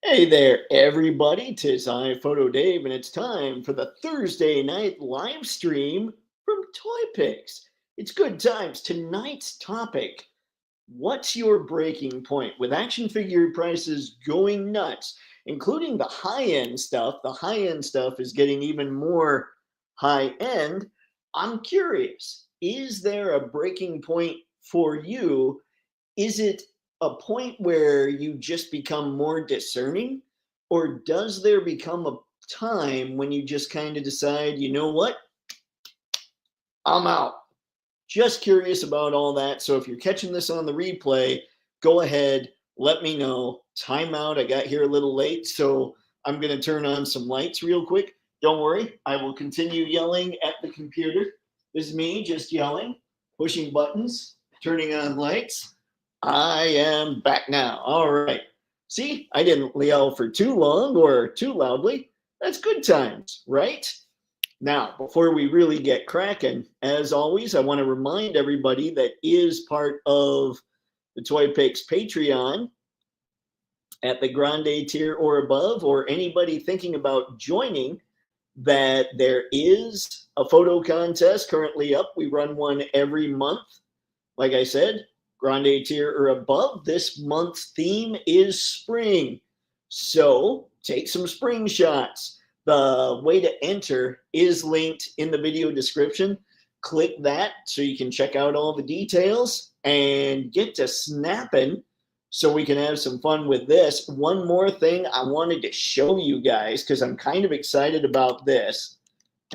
Hey there, everybody. 'Tis I, Photo Dave, and it's time for the Thursday night live stream from Toypixx. It's good times. Tonight's topic: what's your breaking point? With action figure prices going nuts, including the high end stuff. The high end stuff is getting even more high end. I'm curious, is there a breaking point for you? Is it a point where you just become more discerning? Or does there become a time when you just kind of decide, you know what, I'm out? Just curious about all that. So if you're catching this on the replay, go ahead, let me know. Timeout. I got here a little late, so I'm going to turn on some lights real quick. Don't worry, I will continue yelling at the computer. This is me just yelling, pushing buttons, turning on lights. I am back now. All right. See, I didn't yell for too long or too loudly. That's good times, right? Now, before we really get cracking, as always, I want to remind everybody that is part of the Toypixx Patreon at the Grande tier or above, or anybody thinking about joining, that there is a photo contest currently up. We run one every month. Like I said, Grande tier or above. This month's theme is spring. So take some spring shots. The way to enter is linked in the video description. Click that so you can check out all the details and get to snapping so we can have some fun with this. One more thing I wanted to show you guys because I'm kind of excited about this.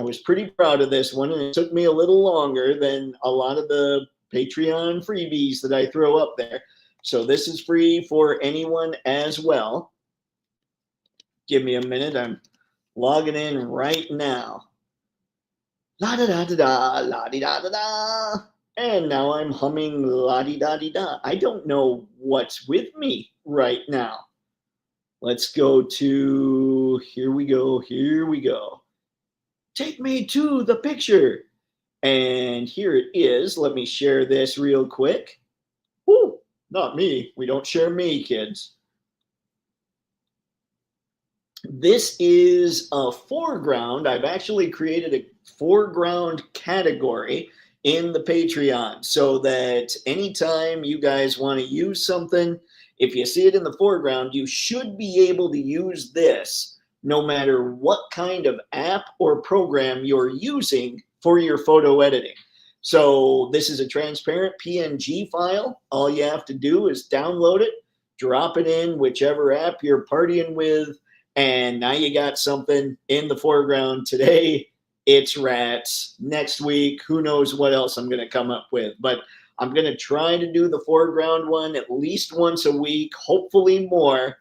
I was pretty proud of this one, and it took me a little longer than a lot of the Patreon freebies that I throw up there. So this is free for anyone as well. Give me a minute. I'm logging in right now. La da da da da, la di da da da. And now I'm humming la di da di da. I don't know what's with me right now. Let's go to, here we go, here we go. Take me to the picture. And here it is. Let me share this real quick. Woo, not me. We don't share me, kids. This is a foreground. I've actually created a foreground category in the Patreon so that anytime you guys want to use something, if you see it in the foreground, you should be able to use this no matter what kind of app or program you're using for your photo editing. So this is a transparent PNG file. All you have to do is download it, drop it in whichever app you're partying with, and now you got something in the foreground. Today, it's rats. Next week, who knows what else I'm going to come up with. But I'm going to try to do the foreground one at least once a week, hopefully more.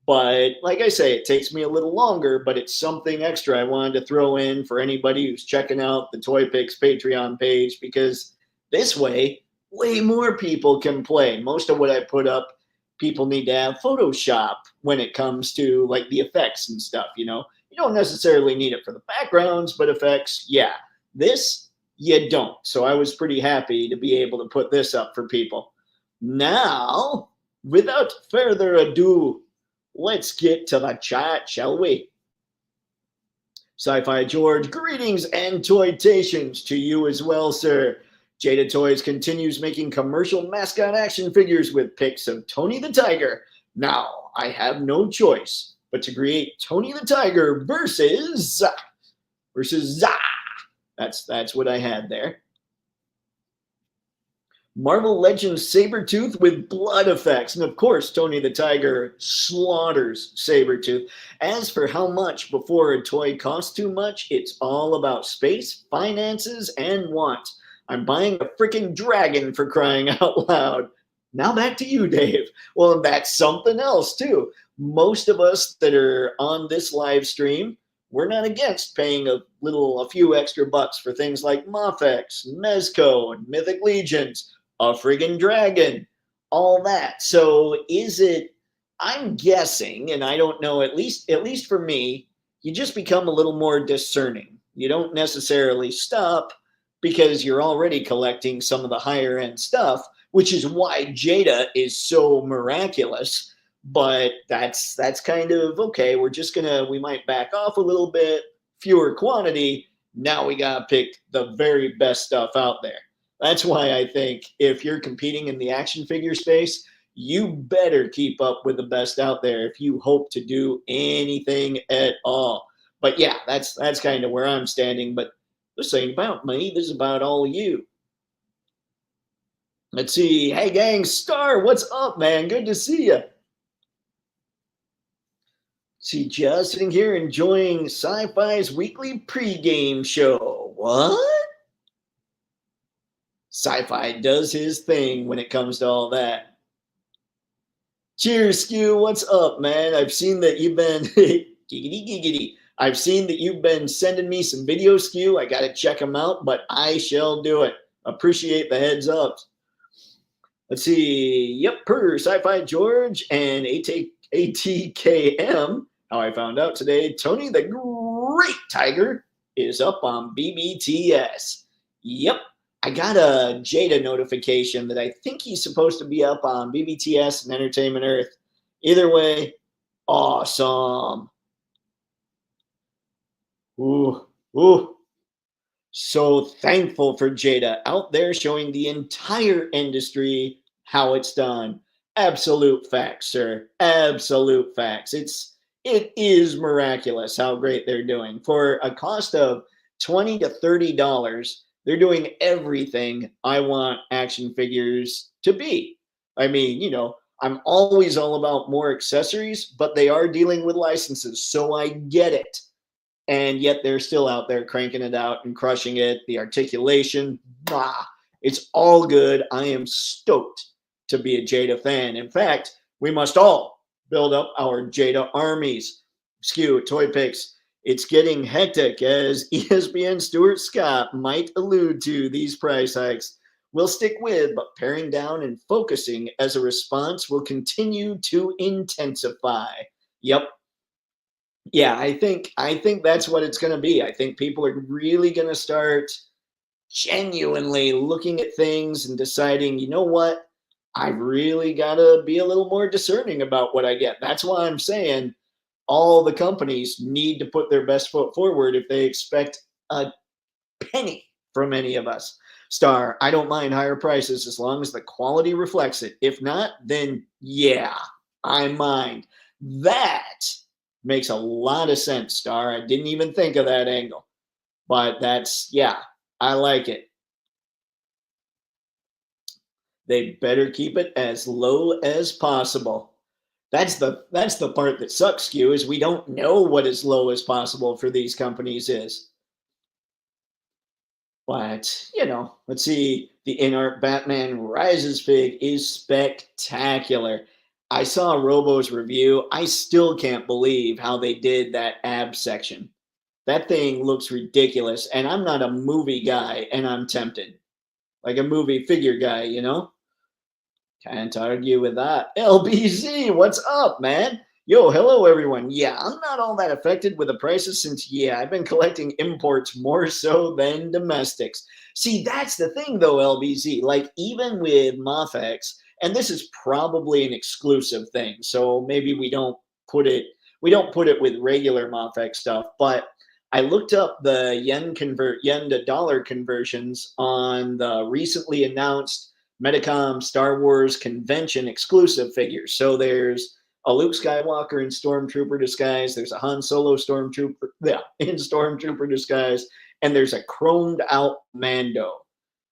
But like I say, it takes me a little longer, but it's something extra I wanted to throw in for anybody who's checking out the Toypixx Patreon page, because this way, way more people can play. Most of what I put up, people need to have Photoshop when it comes to like the effects and stuff, you know. You don't necessarily need it for the backgrounds, but effects, yeah. This, you don't. So I was pretty happy to be able to put this up for people. Now, without further ado, let's get to the chat, shall we? Sci-Fi George, greetings and toytations to you as well, sir. Jada Toys continues making commercial mascot action figures with pics of Tony the Tiger. Now, I have no choice but to create Tony the Tiger versus Zah. That's what I had there. Marvel Legends Sabretooth with blood effects. And of course, Tony the Tiger slaughters Sabretooth. As for how much before a toy costs too much, it's all about space, finances, and want. I'm buying a freaking dragon, for crying out loud. Now back to you, Dave. Well, that's something else, too. Most of us that are on this live stream, we're not against paying a few extra bucks for things like Mofex, Mezco, and Mythic Legions, a friggin' dragon, all that. So is it, I'm guessing, and I don't know, at least for me, you just become a little more discerning. You don't necessarily stop because you're already collecting some of the higher end stuff, which is why Jada is so miraculous. but that's kind of okay. We might back off a little bit, fewer quantity. Now we gotta pick the very best stuff out there. That's why I think if you're competing in the action figure space, you better keep up with the best out there if you hope to do anything at all. But yeah, that's kind of where I'm standing. But this ain't about me. This is about all of you. Let's see. Hey, gang, Star, what's up, man? Good to see you. See, just sitting here enjoying Sci-Fi's weekly pregame show. What? Sci-Fi does his thing when it comes to all that. Cheers, Skew. What's up, man? I've seen that you've been giggity giggity. I've seen that you've been sending me some videos, Skew. I gotta check them out, but I shall do it. Appreciate the heads up. Let's see. Yep, per Sci-Fi George and ATKM. How I found out today, Tony the Great Tiger is up on BBTS. Yep, I got a Jada notification that I think he's supposed to be up on BBTS and Entertainment Earth. Either way, awesome. Ooh, ooh. So thankful for Jada out there showing the entire industry how it's done. Absolute facts, sir. Absolute facts. It is miraculous how great they're doing. For a cost of $20 to $30, they're doing everything I want action figures to be. I mean, I'm always all about more accessories, but they are dealing with licenses, so I get it. And yet they're still out there cranking it out and crushing it. The articulation, it's all good. I am stoked to be a Jada fan. In fact, we must all build up our Jada armies. Skew, Toypixx, it's getting hectic, as ESPN Stuart Scott might allude to these price hikes. We'll stick with, but paring down and focusing as a response will continue to intensify. Yep. Yeah, I think that's what it's going to be. I think people are really going to start genuinely looking at things and deciding, you know what? I really got to be a little more discerning about what I get. That's why I'm saying all the companies need to put their best foot forward if they expect a penny from any of us. Star, I don't mind higher prices as long as the quality reflects it. If not, then yeah, I mind. That makes a lot of sense, Star. I didn't even think of that angle. But yeah, I like it. They better keep it as low as possible. That's the part that sucks, Q, is we don't know what as low as possible for these companies is. But, let's see. The In-Art Batman Rises fig is spectacular. I saw Robo's review. I still can't believe how they did that ab section. That thing looks ridiculous. And I'm not a movie guy, and I'm tempted. Like a movie figure guy, Can't argue with that. LBZ, what's up, man? Yo, hello, everyone. Yeah, I'm not all that affected with the prices since, I've been collecting imports more so than domestics. See, that's the thing, though, LBZ. Like, even with Mofex, and this is probably an exclusive thing, so maybe we don't put it with regular Mofex stuff, but I looked up the yen to dollar conversions on the recently announced Medicom Star Wars convention exclusive figures. So there's a Luke Skywalker in Stormtrooper disguise, there's a Han Solo Stormtrooper in Stormtrooper disguise, and there's a chromed out Mando.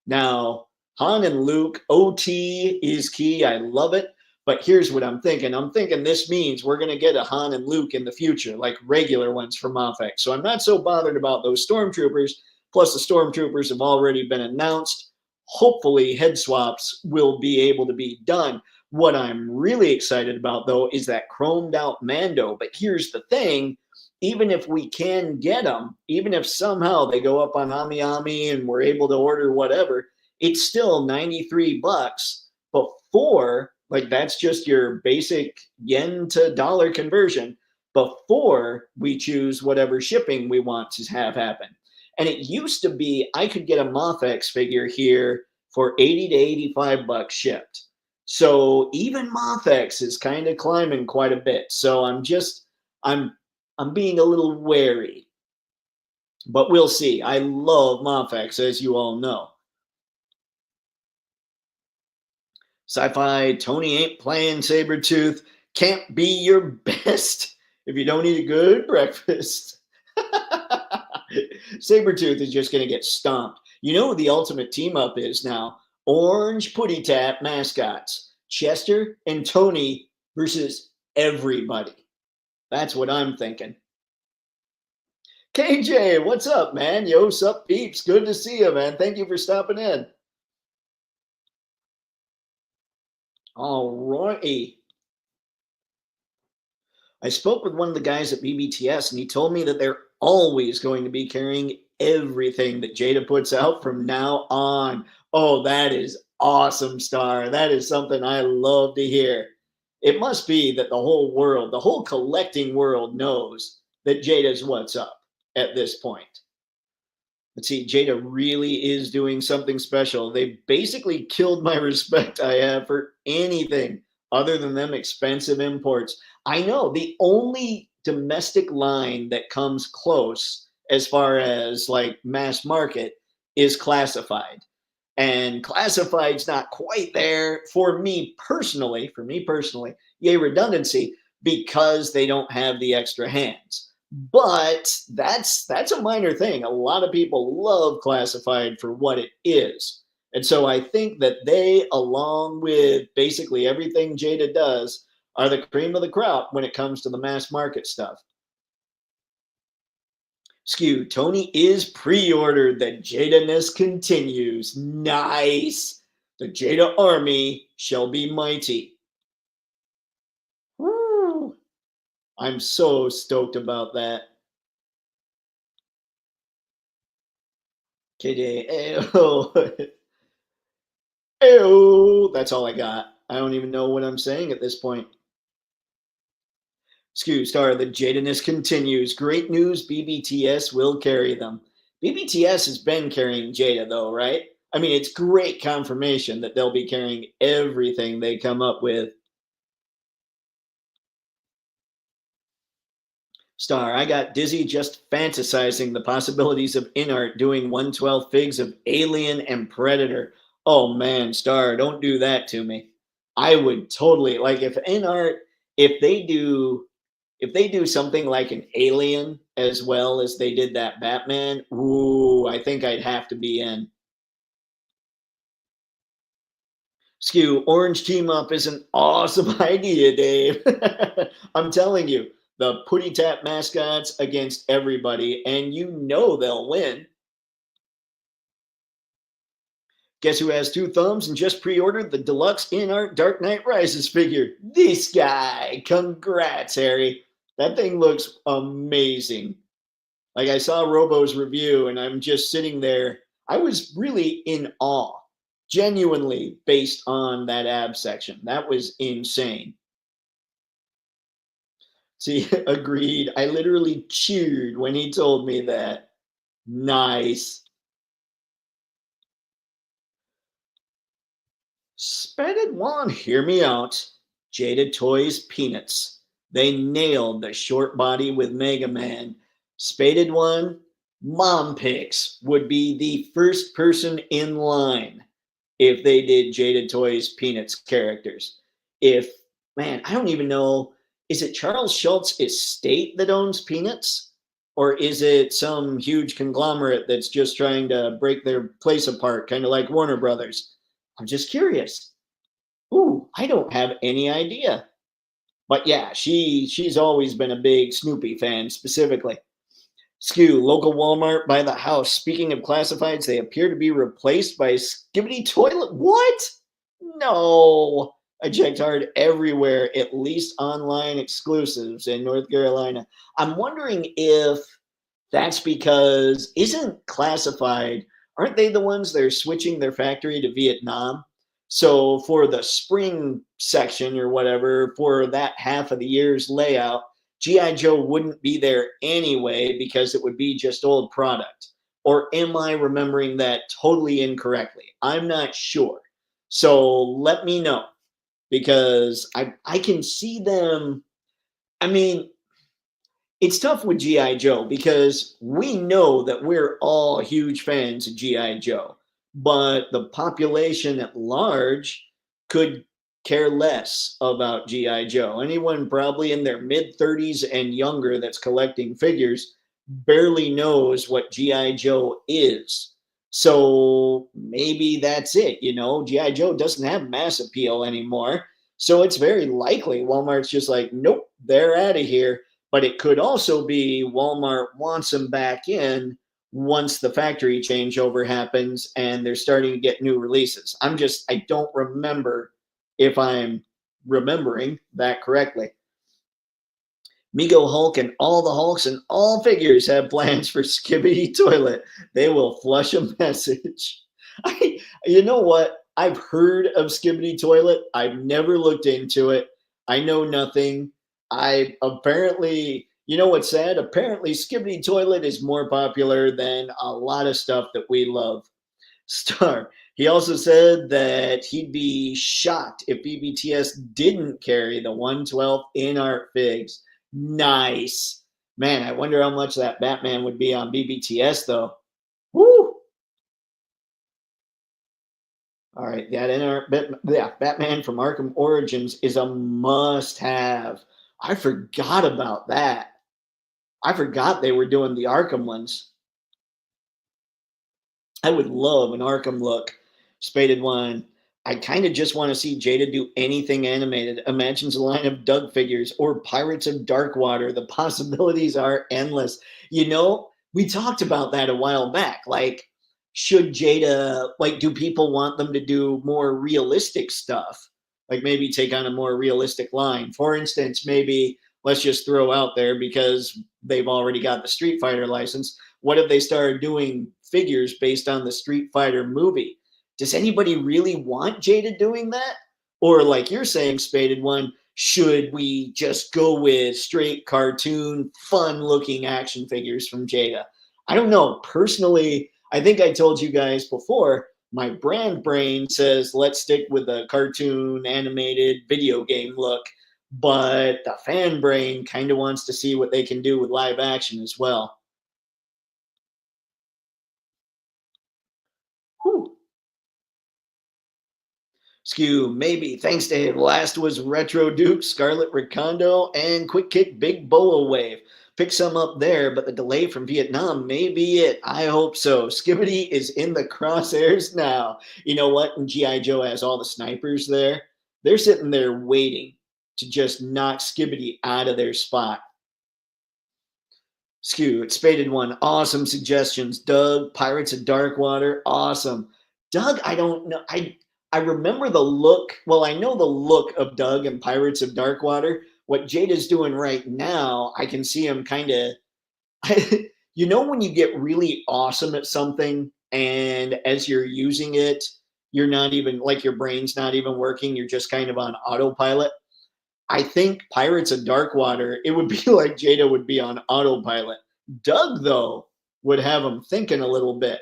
Now, Han and Luke, OT is key. I love it. But here's what I'm thinking. I'm thinking this means we're going to get a Han and Luke in the future, like regular ones from Mofex. So I'm not so bothered about those Stormtroopers. Plus, the Stormtroopers have already been announced. Hopefully, head swaps will be able to be done. What I'm really excited about, though, is that chromed out Mando. But here's the thing. Even if we can get them, even if somehow they go up on Ami Ami and we're able to order whatever, it's still $93 before, like that's just your basic yen to dollar conversion before we choose whatever shipping we want to have happen. And it used to be I could get a Mofex figure here for $80 to $85 shipped. So even MothX is kind of climbing quite a bit. So I'm I'm being a little wary, but we'll see. I love MothX, as you all know. Sci-fi, Tony ain't playing Sabretooth. Can't be your best if you don't eat a good breakfast. Sabretooth is just going to get stomped. You know who the ultimate team up is now? Orange Putty Tap mascots. Chester and Tony versus everybody. That's what I'm thinking. KJ, what's up, man? Yo, sup, peeps? Good to see you, man. Thank you for stopping in. All righty. I spoke with one of the guys at BBTS, and he told me that they're always going to be carrying everything that Jada puts out from now on. Oh, that is awesome, Star. That is something I love to hear. It must be that the whole world, the whole collecting world knows that Jada's what's up at this point. Let's see, Jada really is doing something special. They basically killed my respect I have for anything other than them expensive imports. I know the only domestic line that comes close as far as like mass market is classified. And classified's not quite there for me personally, yay redundancy, because they don't have the extra hands. But that's a minor thing. A lot of people love classified for what it is. And so I think that they, along with basically everything Jada does, are the cream of the crop when it comes to the mass market stuff. Skew, Tony is pre-ordered. The Jada-ness continues. Nice. The Jada army shall be mighty. Woo. I'm so stoked about that. KJ, ew. Ew. That's all I got. I don't even know what I'm saying at this point. Skew Star, the Jada-ness continues. Great news, BBTS will carry them. BBTS has been carrying Jada, though, right? I mean, it's great confirmation that they'll be carrying everything they come up with. Star, I got dizzy just fantasizing the possibilities of InArt doing 112 figs of Alien and Predator. Oh man, Star, don't do that to me. I would totally like if InArt, if they do if they do something like an Alien as well as they did that Batman, ooh, I think I'd have to be in. Skew, Orange Team Up is an awesome idea, Dave. I'm telling you, the Putty Tap mascots against everybody, and you know they'll win. Guess who has two thumbs and just pre-ordered the deluxe InArt Dark Knight Rises figure? This guy. Congrats, Harry. That thing looks amazing. Like I saw Robo's review and I'm just sitting there. I was really in awe, genuinely based on that ab section. That was insane. See, agreed. I literally cheered when he told me that. Nice. Spaded One, hear me out. Jada Toys Peanuts. They nailed the short body with Mega Man. Spaded One, Toypixx would be the first person in line if they did Jada Toys Peanuts characters. If, man, I don't even know, is it Charles Schultz estate that owns Peanuts? Or is it some huge conglomerate that's just trying to break their place apart, kind of like Warner Brothers? I'm just curious. Ooh, I don't have any idea. But yeah, she's always been a big Snoopy fan specifically. Skew, local Walmart by the house. Speaking of classifieds, they appear to be replaced by Skibbity Toilet. What? No. I checked hard everywhere, at least online exclusives in North Carolina. I'm wondering if that's because isn't classified, aren't they the ones that are switching their factory to Vietnam? So for the spring section or whatever, for that half of the year's layout, GI Joe wouldn't be there anyway because it would be just old product. Or am I remembering that totally incorrectly? I'm not sure. So let me know. because I can see them. I mean, it's tough with GI Joe because we know that we're all huge fans of GI Joe, but the population at large could care less about GI Joe. Anyone probably in their mid 30s and younger that's collecting figures barely knows what GI Joe is. So maybe that's it. GI Joe doesn't have mass appeal anymore. So it's very likely Walmart's just like, nope, they're out of here. But it could also be Walmart wants them back in once the factory changeover happens and they're starting to get new releases. I don't remember if I'm remembering that correctly. Mego Hulk and all the Hulks and all figures have plans for Skibbity Toilet. They will flush a message. You know what? I've heard of Skibbity Toilet. I've never looked into it. I know nothing. I apparently, you know what's sad? Apparently, Skibbity Toilet is more popular than a lot of stuff that we love. Star. He also said that he'd be shocked if BBTS didn't carry the 112 in art figs. Nice. Man, I wonder how much that Batman would be on BBTS though. Woo! All right, yeah, Batman from Arkham Origins is a must-have. I forgot about that. I forgot they were doing the Arkham ones. I would love an Arkham look. Spaded one. I kind of just want to see Jada do anything animated. Imagines a line of Doug figures or Pirates of Darkwater. The possibilities are endless. We talked about that a while back. Like, should Jada, like, do people want them to do more realistic stuff? Like, maybe take on a more realistic line. For instance, maybe let's just throw out there because they've already got the Street Fighter license. What if they started doing figures based on the Street Fighter movie? Does anybody really want Jada doing that? Or like you're saying, Spaded One, should we just go with straight cartoon, fun looking action figures from Jada? I don't know. Personally, I think I told you guys before, my brand brain says let's stick with a cartoon animated video game look, but the fan brain kind of wants to see what they can do with live action as well. Whew. Skew, maybe. Thanks, Dave. Last was Retro Duke, Scarlet Recondo, and Quick Kick Big Boa Wave. Pick some up there, but the delay from Vietnam may be it. I hope so. Skibbity is in the crosshairs now. You know what? And G.I. Joe has all the snipers there. They're sitting there waiting to just knock Skibbity out of their spot. Skew, it's Spaded One. Awesome suggestions. Doug, Pirates of Darkwater. Awesome. Doug, I don't know. I remember the look. Well, I know the look of Doug and Pirates of Darkwater. What Jada's doing right now, I can see him kind of. When you get really awesome at something, and as you're using it, you're not even like your brain's not even working. You're just kind of on autopilot. I think Pirates of Darkwater, it would be like Jada would be on autopilot. Doug, though, would have him thinking a little bit.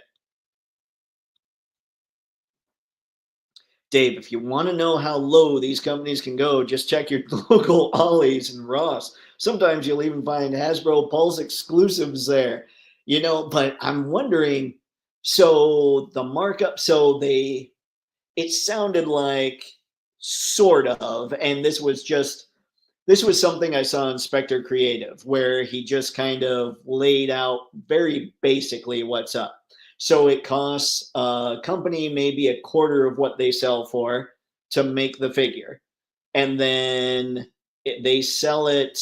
Dave, if you want to know how low these companies can go, just check your local Ollie's and Ross. Sometimes you'll even find Hasbro Pulse exclusives there. But I'm wondering, so the markup, it sounded like sort of, and this was something I saw in Spectre Creative, where he just kind of laid out very basically what's up. So it costs a company maybe a quarter of what they sell for to make the figure. And then they sell it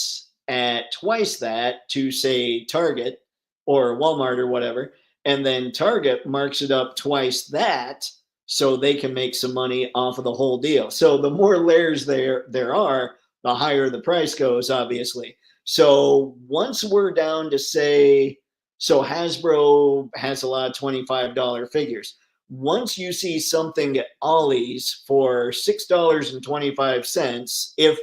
at twice that to, say, Target or Walmart or whatever. And then Target marks it up twice that so they can make some money off of the whole deal. So the more layers there are, the higher the price goes, obviously. So once we're down to, say, so Hasbro has a lot of $25 figures. Once you see something at Ollie's for $6.25, if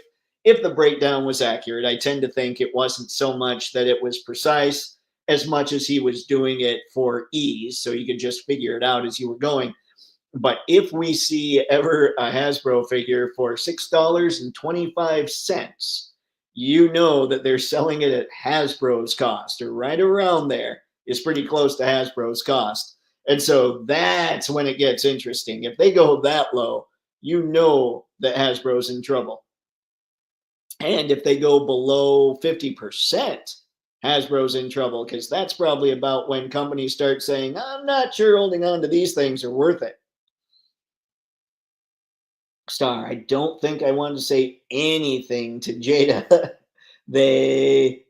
the breakdown was accurate, I tend to think it wasn't so much that it was precise as much as he was doing it for ease, so you could just figure it out as you were going. But if we see ever a Hasbro figure for $6.25, you know that they're selling it at Hasbro's cost, or right around there is pretty close to Hasbro's cost. And so that's when it gets interesting. If they go that low, you know that Hasbro's in trouble. And if they go below 50%, Hasbro's in trouble, because that's probably about when companies start saying, I'm not sure holding on to these things are worth it. Star, I don't think I wanted to say anything to Jada. they,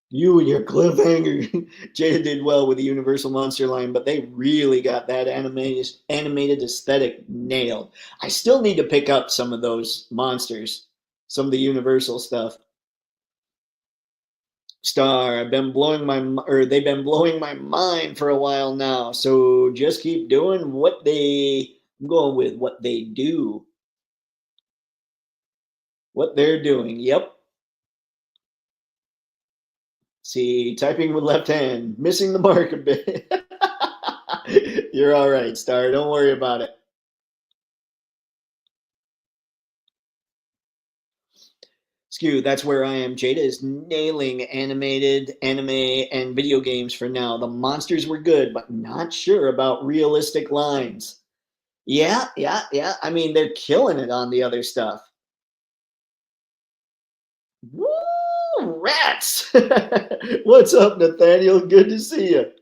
you and your cliffhanger. Jada did well with the Universal Monster line, but they really got that animated aesthetic nailed. I still need to pick up some of those monsters, some of the Universal stuff. Star, they've been blowing my mind for a while now. So just keep doing I'm going with what they do, what they're doing. Yep. See, typing with left hand, missing the mark a bit. You're all right, Star. Don't worry about it. Skew, that's where I am. Jada is nailing animated, anime, and video games for now. The monsters were good, but not sure about realistic lines. Yeah, yeah, yeah. I mean, they're killing it on the other stuff. Woo, rats! What's up, Nathaniel? Good to see you.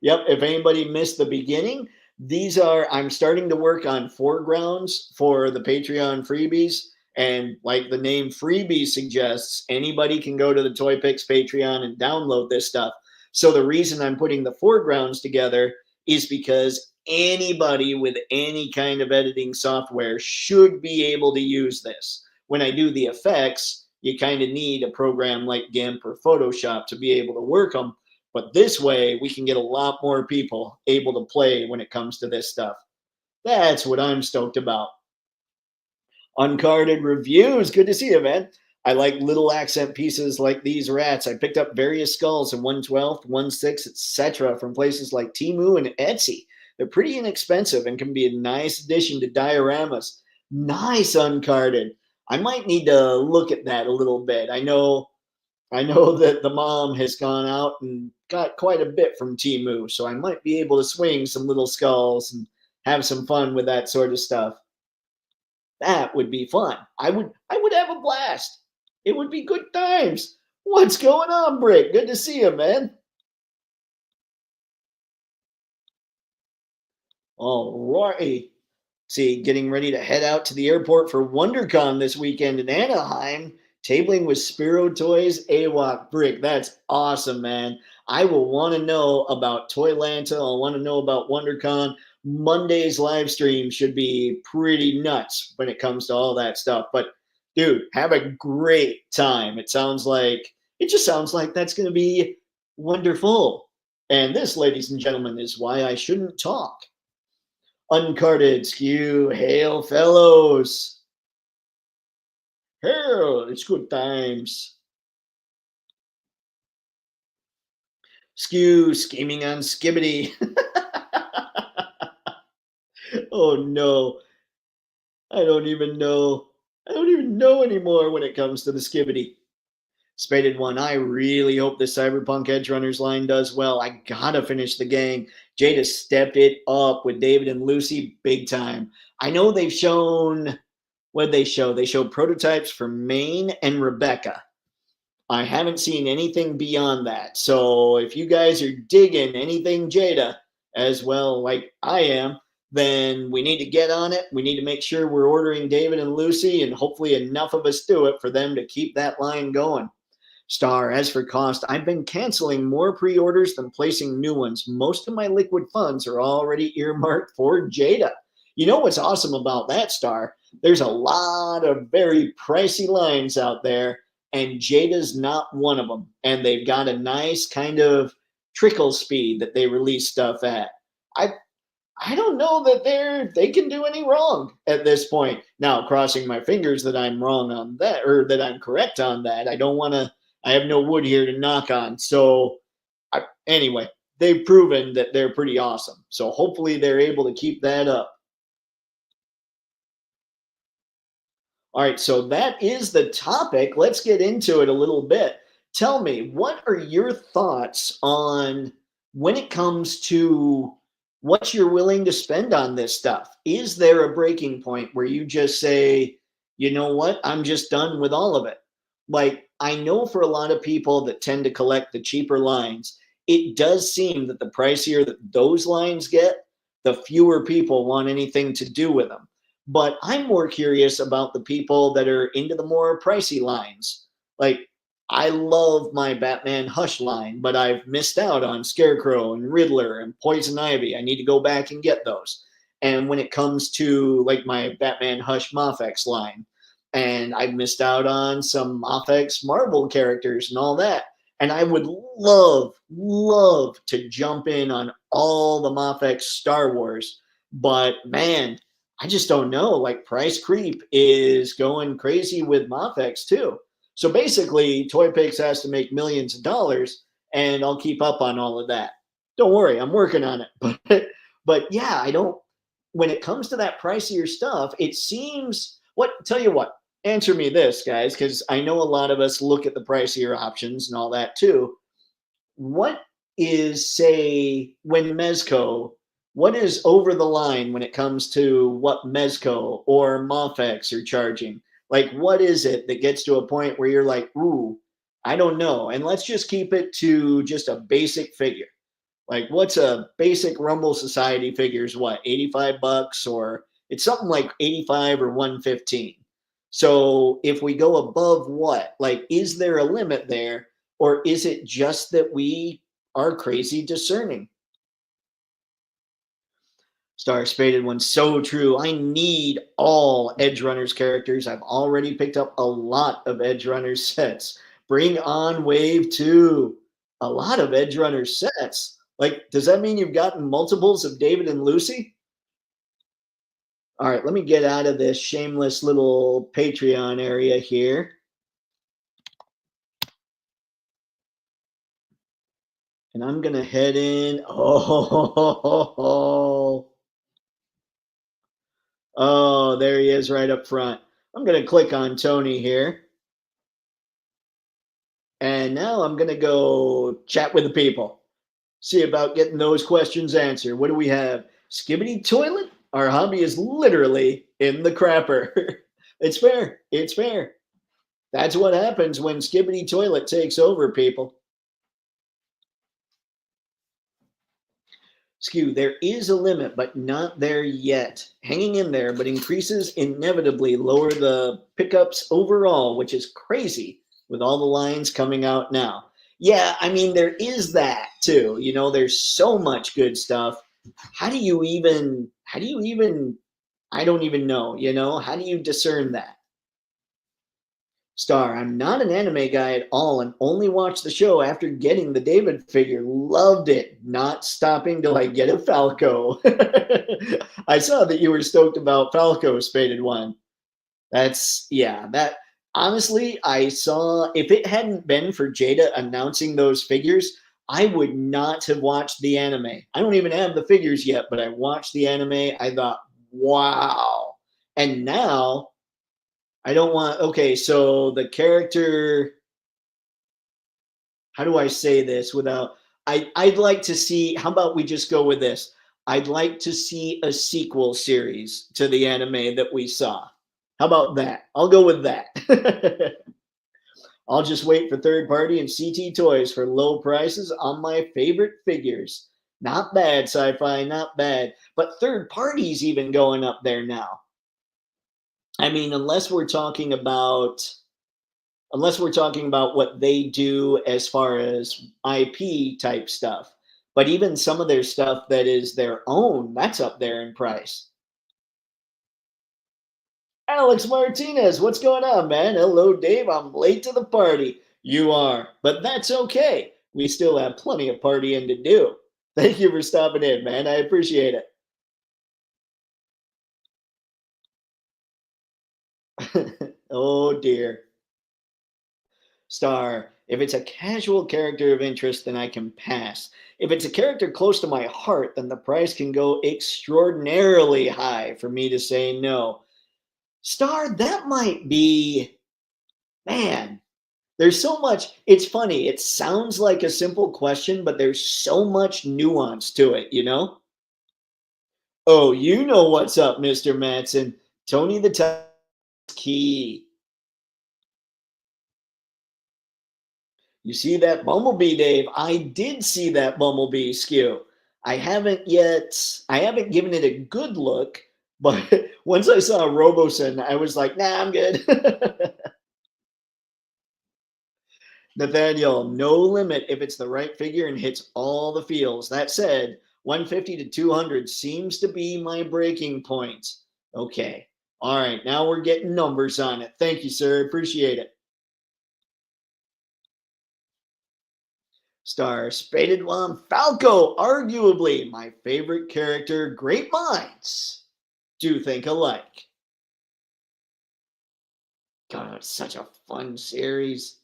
Yep, if anybody missed the beginning, I'm starting to work on foregrounds for the Patreon freebies. And like the name freebie suggests, anybody can go to the Toypixx Patreon and download this stuff. So the reason I'm putting the foregrounds together is because anybody with any kind of editing software should be able to use this. When I do the effects, you kind of need a program like GIMP or Photoshop to be able to work them. But this way, we can get a lot more people able to play when it comes to this stuff. That's what I'm stoked about. Uncarded reviews. Good to see you, man. I like little accent pieces like these rats. I picked up various skulls in 1/12, 1/6, etc. from places like Temu and Etsy. They're pretty inexpensive and can be a nice addition to dioramas. Nice uncarded. I might need to look at that a little bit. I know that the mom has gone out and got quite a bit from Temu, so I might be able to swing some little skulls and have some fun with that sort of stuff. That would be fun. I would have a blast. It would be good times. What's going on, Brick? Good to see you, man. All right. See, getting ready to head out to the airport for WonderCon this weekend in Anaheim. Tabling with Spiro Toys AWOC Brick. That's awesome, man. I will want to know about Toylanta. I'll want to know about WonderCon. Monday's live stream should be pretty nuts when it comes to all that stuff. But dude, have a great time. It just sounds like that's going to be wonderful. And this, ladies and gentlemen, is why I shouldn't talk. Uncarded skew, hail fellows. Hail, it's good times. Skew, scheming on Skibbity. Oh no, I don't even know. I don't even know anymore when it comes to the Skibbity. Spaded one. I really hope the Cyberpunk Edge Runners line does well. I gotta finish the gang. Jada stepped it up with David and Lucy big time. I know they've shown what they show. They showed prototypes for Maine and Rebecca. I haven't seen anything beyond that. So if you guys are digging anything Jada as well, like I am, then we need to get on it. We need to make sure we're ordering David and Lucy, and hopefully enough of us do it for them to keep that line going. Star, as for cost, I've been canceling more pre-orders than placing new ones. Most of my liquid funds are already earmarked for Jada. You know what's awesome about that, Star? There's a lot of very pricey lines out there, and Jada's not one of them. And they've got a nice kind of trickle speed that they release stuff at. I I don't know that they can do any wrong at this point. Now, crossing my fingers that I'm wrong on that, or that I'm correct on that. I don't want to. I have no wood here to knock on. So, anyway, they've proven that they're pretty awesome. So hopefully they're able to keep that up. All right, so that is the topic. Let's get into it a little bit. Tell me, what are your thoughts on when it comes to what you're willing to spend on this stuff? Is there a breaking point where you just say, you know what, I'm just done with all of it? Like, I know for a lot of people that tend to collect the cheaper lines, it does seem that the pricier that those lines get, the fewer people want anything to do with them. But I'm more curious about the people that are into the more pricey lines. Like, I love my Batman Hush line, but I've missed out on Scarecrow and Riddler and Poison Ivy. I need to go back and get those. And when it comes to like my Batman Hush Mafex line, and I've missed out on some Mafex Marvel characters and all that. And I would love to jump in on all the Mafex Star Wars. But man, I just don't know. Like price creep is going crazy with Mafex too. So basically, Toypixx has to make millions of dollars, and I'll keep up on all of that. Don't worry, I'm working on it. But yeah, I don't. When it comes to that pricier stuff, it seems. What? Tell you what. Answer me this, guys, because I know a lot of us look at the pricier options and all that too. What is, say, when Mezco, what is over the line when it comes to what Mezco or Mofex are charging? Like, what is it that gets to a point where you're like, ooh, I don't know. And let's just keep it to just a basic figure. Like, what's a basic Rumble Society figures? What, 85 bucks, or it's something like 85 or 115. So if we go above what, like, is there a limit there? Or is it just that we are crazy discerning? Star Spaded One, so true. I need all Edge Runners characters. I've already picked up a lot of Edge Runners sets. Bring on Wave 2. A lot of Edge Runners sets. Like, does that mean you've gotten multiples of David and Lucy? All right, let me get out of this shameless little Patreon area here. And I'm going to head in. Oh, there he is right up front. I'm going to click on Tony here. And now I'm going to go chat with the people. See about getting those questions answered. What do we have? Skibbity toilet? Our hobby is literally in the crapper. It's fair. It's fair. That's what happens when Skibbity toilet takes over, people. Skew, there is a limit, but not there yet. Hanging in there, but increases inevitably lower the pickups overall, which is crazy with all the lines coming out now. Yeah, I mean, there is that too. You know, there's so much good stuff. I don't even know, you know, how do you discern that? Star, I'm not an anime guy at all and only watched the show after getting the David figure. Loved it. Not stopping till I get a Falco. I saw that you were stoked about Falco Spaded One. That's, yeah, that honestly, I saw, if it hadn't been for Jada announcing those figures, I would not have watched the anime. I don't even have the figures yet, but I watched the anime. I thought, wow. And now I don't want, okay, so the character, how do I say this without, I'd like to see, how about we just go with this? I'd like to see a sequel series to the anime that we saw. How about that? I'll go with that. I'll just wait for third party and CT Toys for low prices on my favorite figures. Not bad, sci-fi, not bad. But third parties even going up there now. I mean, unless we're talking about what they do as far as IP type stuff. But even some of their stuff that is their own, that's up there in price. Alex Martinez, what's going on, man? Hello, Dave. I'm late to the party. You are, but that's okay. We still have plenty of partying to do. Thank you for stopping in, man. I appreciate it. Oh, dear. Star, If it's a casual character of interest, then I can pass. If it's a character close to my heart, then the price can go extraordinarily high for me to say no. Star, that might be, man, there's so much. It's funny. It sounds like a simple question, but there's so much nuance to it, you know? Oh, you know what's up, Mr. Matson. Tony the Tiger's key. You see that bumblebee, Dave? I did see that bumblebee skew. I haven't given it a good look, but once I saw Roboson, I was like, nah, I'm good. Nathaniel, no limit if it's the right figure and hits all the feels. That said, 150 to 200 seems to be my breaking point. Okay. All right. Now we're getting numbers on it. Thank you, sir. Appreciate it. Star Spaded One Falco, arguably my favorite character. Great minds do think alike. God, it's such a fun series.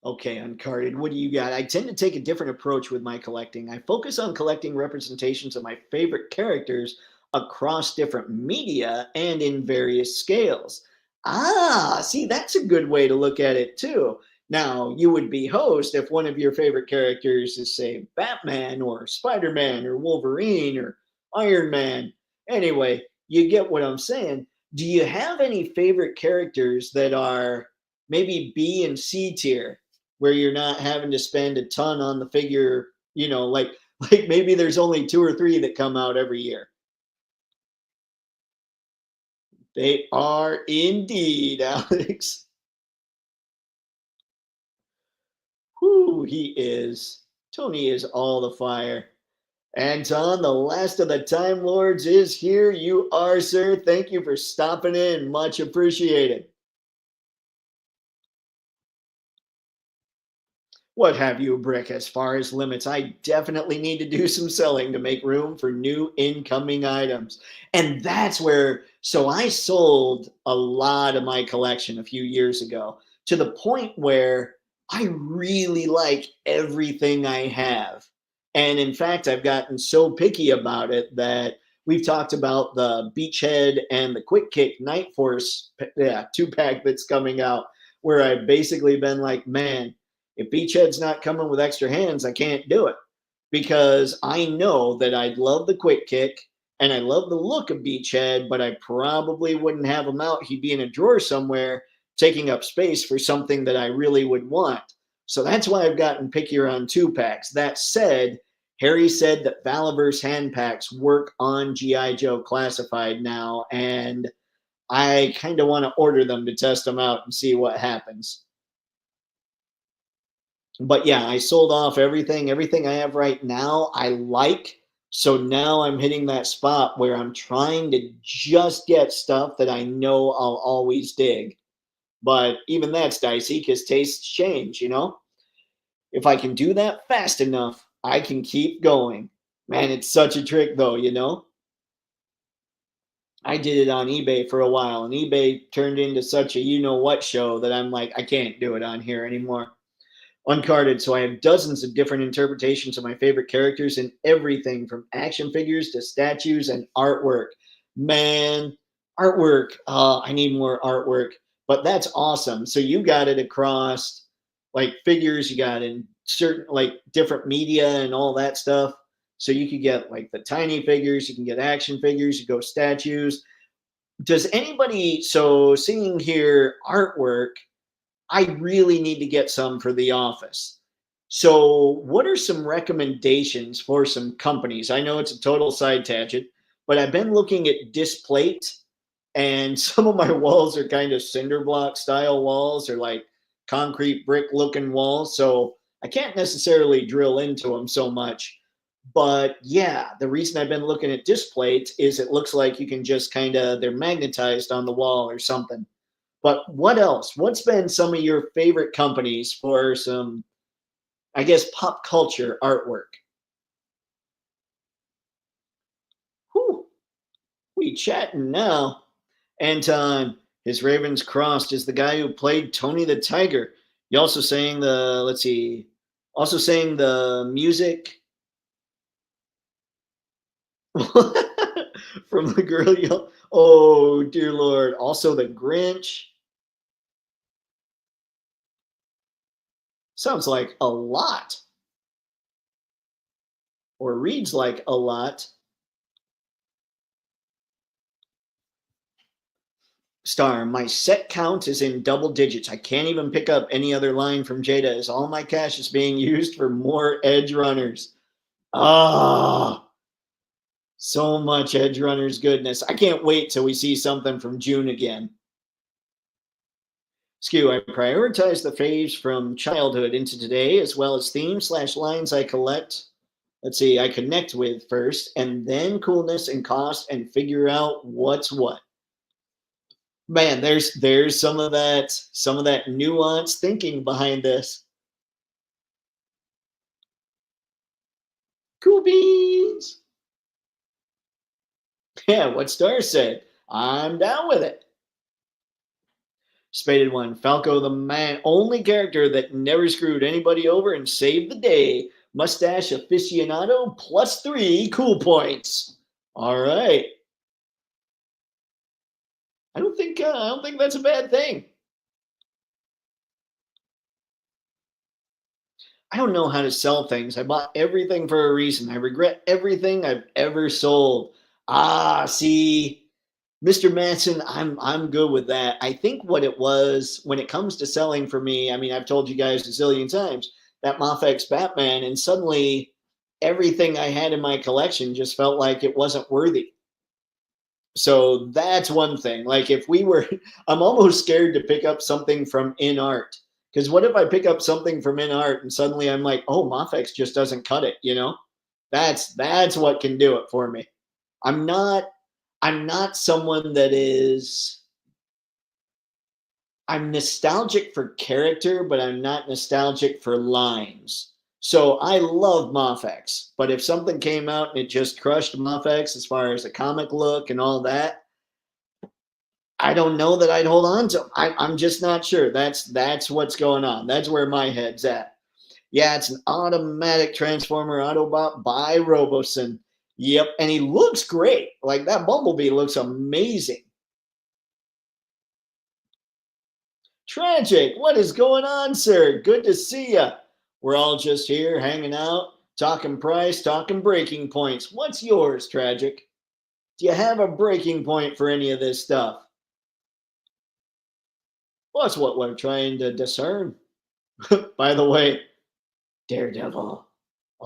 Okay, Uncarded, what do you got? I tend to take a different approach with my collecting. I focus on collecting representations of my favorite characters across different media and in various scales. Ah, see, that's a good way to look at it too. Now, you would be host if one of your favorite characters is, say, Batman or Spider Man or Wolverine or Iron Man. Anyway, you get what I'm saying. Do you have any favorite characters that are maybe B and C tier? Where you're not having to spend a ton on the figure, like maybe there's only two or three that come out every year. They are indeed, Alex. Who he is. Tony is all the fire. Anton, the last of the Time Lords is here. You are, sir. Thank you for stopping in. Much appreciated. What have you, Brick? As far as limits, I definitely need to do some selling to make room for new incoming items. And that's where, so I sold a lot of my collection a few years ago to the point where I really like everything I have. And in fact, I've gotten so picky about it that we've talked about the Beachhead and the Quick Kick Night Force, yeah, 2-pack that's coming out, where I've basically been like, man, if Beachhead's not coming with extra hands, I can't do it because I know that I'd love the quick kick and I love the look of Beachhead, but I probably wouldn't have him out. He'd be in a drawer somewhere taking up space for something that I really would want. So that's why I've gotten pickier on 2-packs. That said, Harry said that Valaverse hand packs work on G.I. Joe Classified now, and I kind of want to order them to test them out and see what happens. But yeah, I sold off everything. Everything I have right now, I like. So now I'm hitting that spot where I'm trying to just get stuff that I know I'll always dig. But even that's dicey because tastes change, you know? If I can do that fast enough, I can keep going. Man, it's such a trick though, you know? I did it on eBay for a while, and eBay turned into such a you know what show that I'm like, I can't do it on here anymore. Uncarded. So I have dozens of different interpretations of my favorite characters in everything from action figures to statues and artwork. Man, artwork. I need more artwork, but that's awesome. So you got it across like figures, you got in certain like different media and all that stuff. So you could get like the tiny figures, you can get action figures, you go statues. Does anybody, so seeing here artwork, I really need to get some for the office. So, what are some recommendations for some companies? I know it's a total side tangent, but I've been looking at Displate, and some of my walls are kind of cinder block style walls or like concrete brick looking walls. So, I can't necessarily drill into them so much. But yeah, the reason I've been looking at Displate is it looks like you can just kind of, they're magnetized on the wall or something. But what else? What's been some of your favorite companies for some, I guess, pop culture artwork? Whew, we chatting now. Anton, His Ravens Crossed is the guy who played Tony the Tiger. He also sang the, let's see, also sang the music from the girl yell. Oh, dear Lord. Also the Grinch. Sounds like a lot, or reads like a lot. Star, my set count is in double digits. I can't even pick up any other line from Jada as all my cash is being used for more edge runners. Ah, so much edge runners goodness. I can't wait till we see something from June again. Skew, I prioritize the faves from childhood into today, as well as themes slash lines I collect. Let's see, I connect with first, and then coolness and cost, and figure out what's what. Man, there's some of that nuanced thinking behind this. Cool beans. Yeah, what Star said. I'm down with it. Spaded one. Falco the man, only character that never screwed anybody over and saved the day. Mustache aficionado +3 cool points. All right. I don't think that's a bad thing. I don't know how to sell things. I bought everything for a reason. I regret everything I've ever sold. Ah, see, Mr. Manson, I'm good with that. I think what it was when it comes to selling for me, I mean, I've told you guys a zillion times that Moffex Batman, and suddenly everything I had in my collection just felt like it wasn't worthy. So that's one thing. Like if we were, I'm almost scared to pick up something from in art, because what if I pick up something from in art and suddenly I'm like, oh, Moffex just doesn't cut it, you know? That's what can do it for me. I'm not I'm not someone that is, I'm nostalgic for character, but I'm not nostalgic for lines. So I love Moffex, but if something came out and it just crushed Moffex as far as the comic look and all that, I don't know that I'd hold on to 'em. I'm just not sure. That's what's going on. That's where my head's at. Yeah, it's an automatic transformer Autobot by Roboson. Yep, and he looks great. Like that Bumblebee looks amazing. Tragic, what is going on, sir? Good to see ya. We're all just here hanging out, talking price, talking breaking points. What's yours, Tragic? Do you have a breaking point for any of this stuff? Well, that's what we're trying to discern. By the way, Daredevil.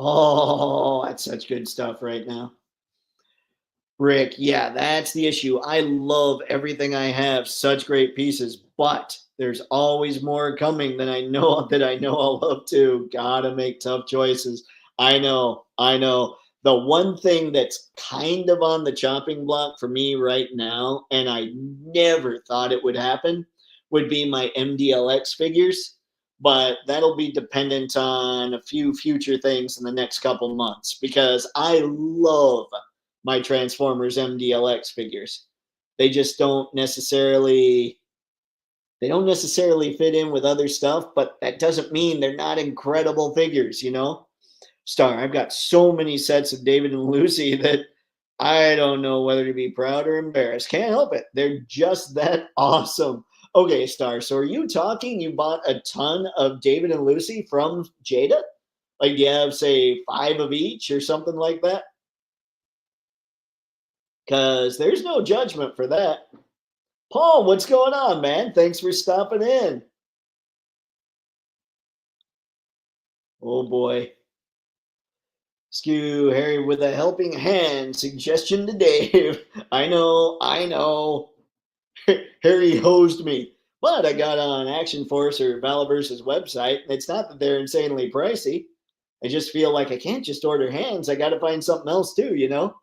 Oh, that's such good stuff right now. Rick, yeah, that's the issue. I love everything I have, such great pieces, but there's always more coming than I know that I know I'll love to. Gotta make tough choices. I know. The one thing that's kind of on the chopping block for me right now, and I never thought it would happen, would be my MDLX figures. But that'll be dependent on a few future things in the next couple months because I love my Transformers MDLX figures. They just don't necessarily fit in with other stuff, but that doesn't mean they're not incredible figures, you know? Star, I've got so many sets of David and Lucy that I don't know whether to be proud or embarrassed. Can't help it. They're just that awesome. Okay, Star. So are you talking you bought a ton of David and Lucy from Jada? Like do you have say 5 of each or something like that? Because there's no judgment for that. Paul, what's going on, man? Thanks for stopping in. Oh boy. Skew Harry with a helping hand suggestion to Dave. I know. Harry hosed me. But I got on Action Force or Valaverse's website, and it's not that they're insanely pricey. I just feel like I can't just order hands. I got to find something else too, you know?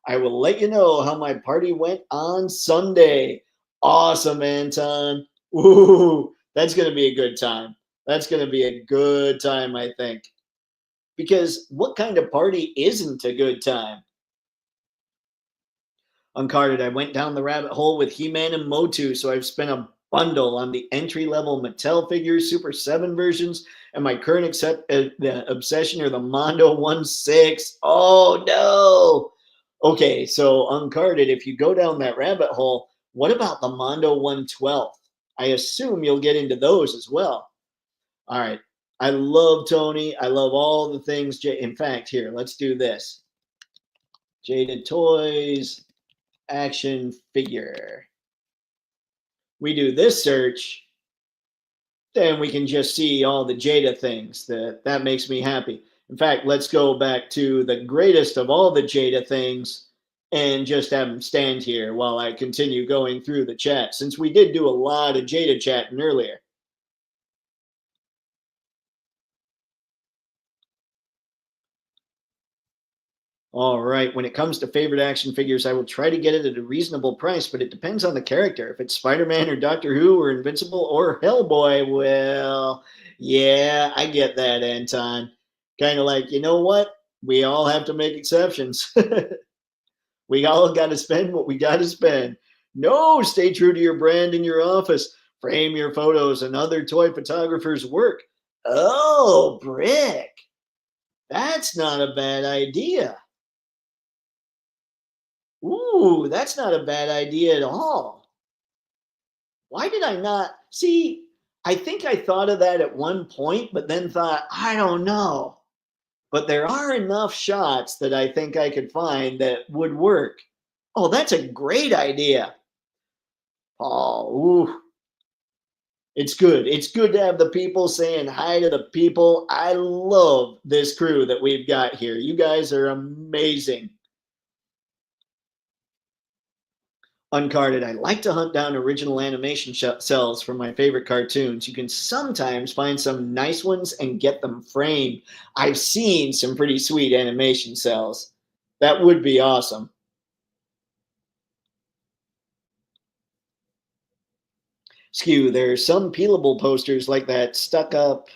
I will let you know how my party went on Sunday. Awesome, Anton. Ooh, that's going to be a good time. That's going to be a good time, I think. Because what kind of party isn't a good time? Uncarded, I went down the rabbit hole with He-Man and Motu, so I've spent a bundle on the entry-level Mattel figures, Super 7 versions, and my current the obsession are the Mondo 1/6. Oh no! Okay, so Uncarded, if you go down that rabbit hole, what about the Mondo 1/12? I assume you'll get into those as well. All right. I love Tony. I love all the things. In fact, here, let's do this. Jaded Toys action figure. We do this search, then we can just see all the Jada things. That makes me happy. In fact, let's go back to the greatest of all the Jada things and just have them stand here while I continue going through the chat, since we did do a lot of Jada chatting earlier. All right. When it comes to favorite action figures, I will try to get it at a reasonable price, but it depends on the character. If it's Spider-Man or Doctor Who or Invincible or Hellboy, well, yeah, I get that, Anton. Kind of like, you know what? We all have to make exceptions. We all got to spend what we got to spend. No, stay true to your brand in your office. Frame your photos and other toy photographers' work. Oh, Brick. That's not a bad idea. Ooh, that's not a bad idea at all. Why did I not see? I think I thought of that at one point, but then thought, I don't know. But there are enough shots that I think I could find that would work. Oh, that's a great idea. Oh, ooh. It's good. It's good to have the people saying hi to the people. I love this crew that we've got here. You guys are amazing. Uncarded, I like to hunt down original animation cells for my favorite cartoons. You can sometimes find some nice ones and get them framed. I've seen some pretty sweet animation cells. That would be awesome. Skew, there's some peelable posters like that stuck up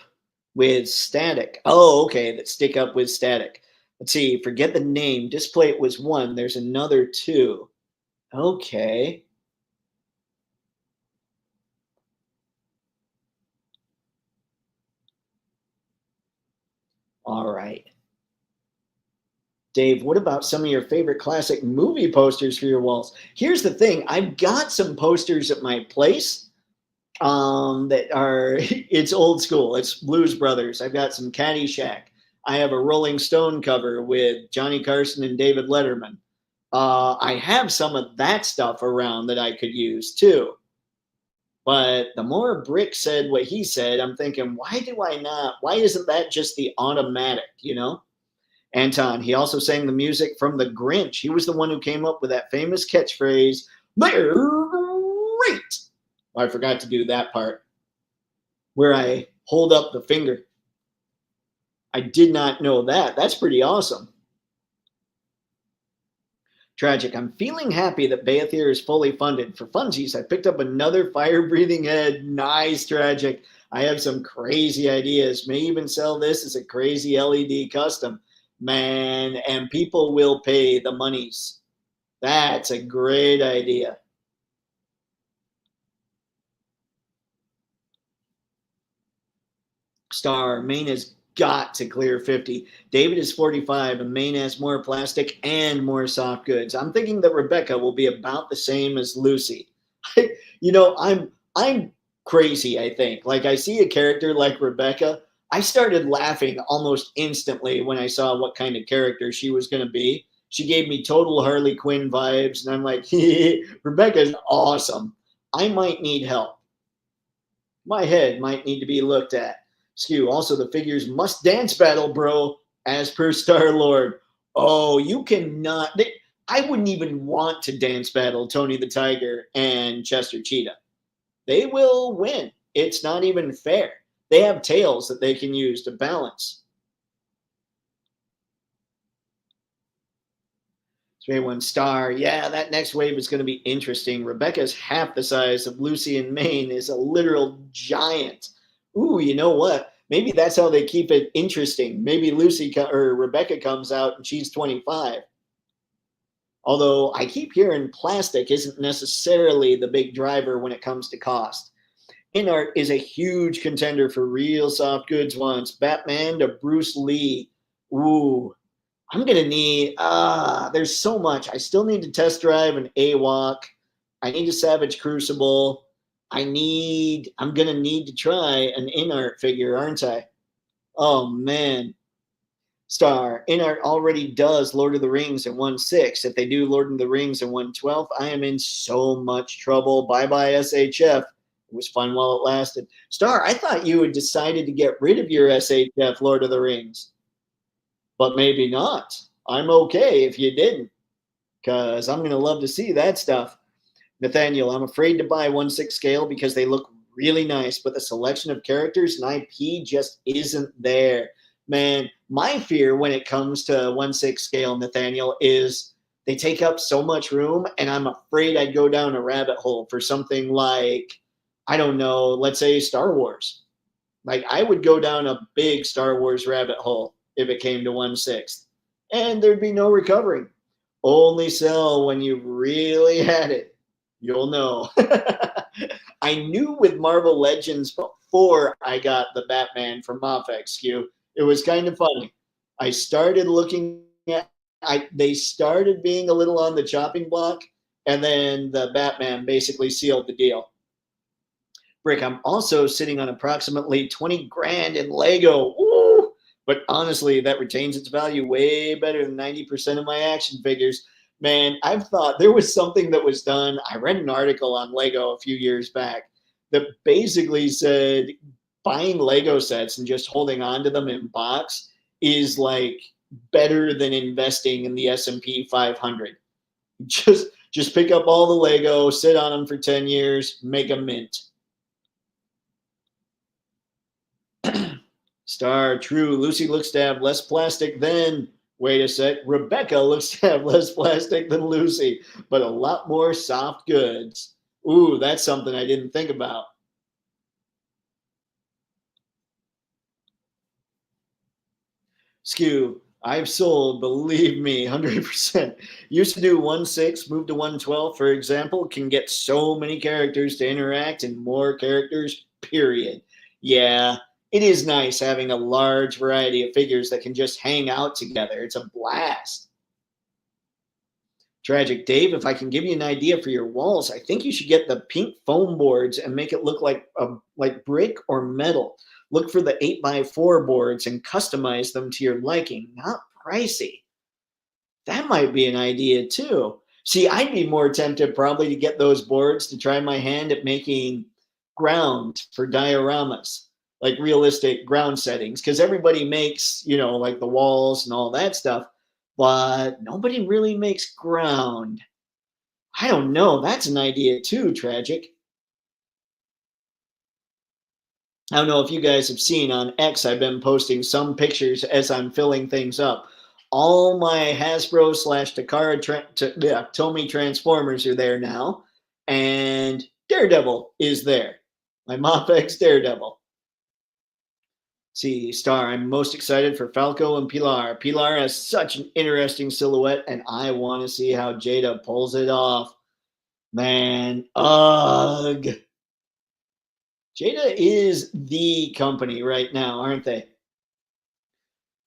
with static. Oh, okay, that stick up with static. Let's see, forget the name. Display it was one. There's another two. Okay. All right. Dave, what about some of your favorite classic movie posters for your walls? Here's the thing, I've got some posters at my place that are, it's old school. It's Blues Brothers. I've got some Caddyshack. I have a Rolling Stone cover with Johnny Carson and David Letterman. I have some of that stuff around that I could use too. But the more Brick said what he said, I'm thinking, why do I not? Why isn't that just the automatic, you know? Anton, he also sang the music from The Grinch. He was the one who came up with that famous catchphrase, "They're great." I forgot to do that part where I hold up the finger. I did not know that. That's pretty awesome. Tragic. I'm feeling happy that Bayathier is fully funded. For funsies, I picked up another fire-breathing head. Nice, Tragic. I have some crazy ideas. May even sell this as a crazy LED custom. Man, and people will pay the monies. That's a great idea. Star, Maine has got to clear 50. David is 45 and Maine has more plastic and more soft goods. I'm thinking that Rebecca will be about the same as Lucy. You know, I'm crazy, I think. Like I see a character like Rebecca, I started laughing almost instantly when I saw what kind of character she was going to be. She gave me total Harley Quinn vibes and I'm like, Rebecca's awesome. I might need help. My head might need to be looked at. Skew. Also, the figures must dance battle, bro, as per Star Lord. Oh, you cannot. I wouldn't even want to dance battle Tony the Tiger and Chester Cheetah. They will win. It's not even fair. They have tails that they can use to balance. One Star. Yeah, that next wave is going to be interesting. Rebecca's half the size of Lucy and Maine is a literal giant. Ooh, you know what? Maybe that's how they keep it interesting. Maybe Lucy or Rebecca comes out and she's 25. Although I keep hearing plastic isn't necessarily the big driver when it comes to cost. InArt is a huge contender for real soft goods ones. Batman to Bruce Lee. Ooh, I'm gonna need there's so much. I still need to test drive an AWOC. I need a Savage Crucible. I'm gonna need to try an InArt figure, aren't I? Oh man. Star, InArt already does Lord of the Rings in 1/6. If they do Lord of the Rings in 1/12, I am in so much trouble. Bye bye SHF. It was fun while it lasted. Star, I thought you had decided to get rid of your SHF Lord of the Rings, but maybe not. I'm okay if you didn't, because I'm going to love to see that stuff. Nathaniel, I'm afraid to buy 1/6 scale because they look really nice, but the selection of characters and IP just isn't there. Man, my fear when it comes to 1/6 scale, Nathaniel, is they take up so much room, and I'm afraid I'd go down a rabbit hole for something like, I don't know, let's say Star Wars. Like, I would go down a big Star Wars rabbit hole if it came to 1/6, and there'd be no recovering. Only sell when you really had it. You'll know. I knew with Marvel Legends before I got the Batman from Mofex. It was kind of funny. I started looking at they started being a little on the chopping block, and then the Batman basically sealed the deal. Brick, I'm also sitting on approximately 20 grand in Lego. Ooh, but honestly, that retains its value way better than 90% of my action figures. Man, I've thought there was something that was done. I read an article on Lego a few years back that basically said buying Lego sets and just holding on to them in box is like better than investing in the S&P 500. Just pick up all the Lego, sit on them for 10 years, make a mint. Star, true. Lucy looks to have less plastic than, wait a sec, Rebecca looks to have less plastic than Lucy, but a lot more soft goods. Ooh, that's something I didn't think about. Skew, I've sold, believe me, 100%. Used to do 1/6, moved to 1/12, for example, can get so many characters to interact and more characters, period. Yeah, it is nice having a large variety of figures that can just hang out together. It's a blast. Tragic Dave, if I can give you an idea for your walls, I think you should get the pink foam boards and make it look like brick or metal. Look for the 8x4 boards and customize them to your liking, not pricey. That might be an idea too. See, I'd be more tempted probably to get those boards to try my hand at making ground for dioramas, like realistic ground settings, because everybody makes, like the walls and all that stuff, but nobody really makes ground. I don't know. That's an idea too, Tragic. I don't know if you guys have seen on X, I've been posting some pictures as I'm filling things up. All my Hasbro slash Takara Tomy Transformers are there now, and Daredevil is there. My Mopx Daredevil. See, Star, I'm most excited for Falco and Pilar. Pilar has such an interesting silhouette, and I want to see how Jada pulls it off. Man, ugh. Jada is the company right now, aren't they?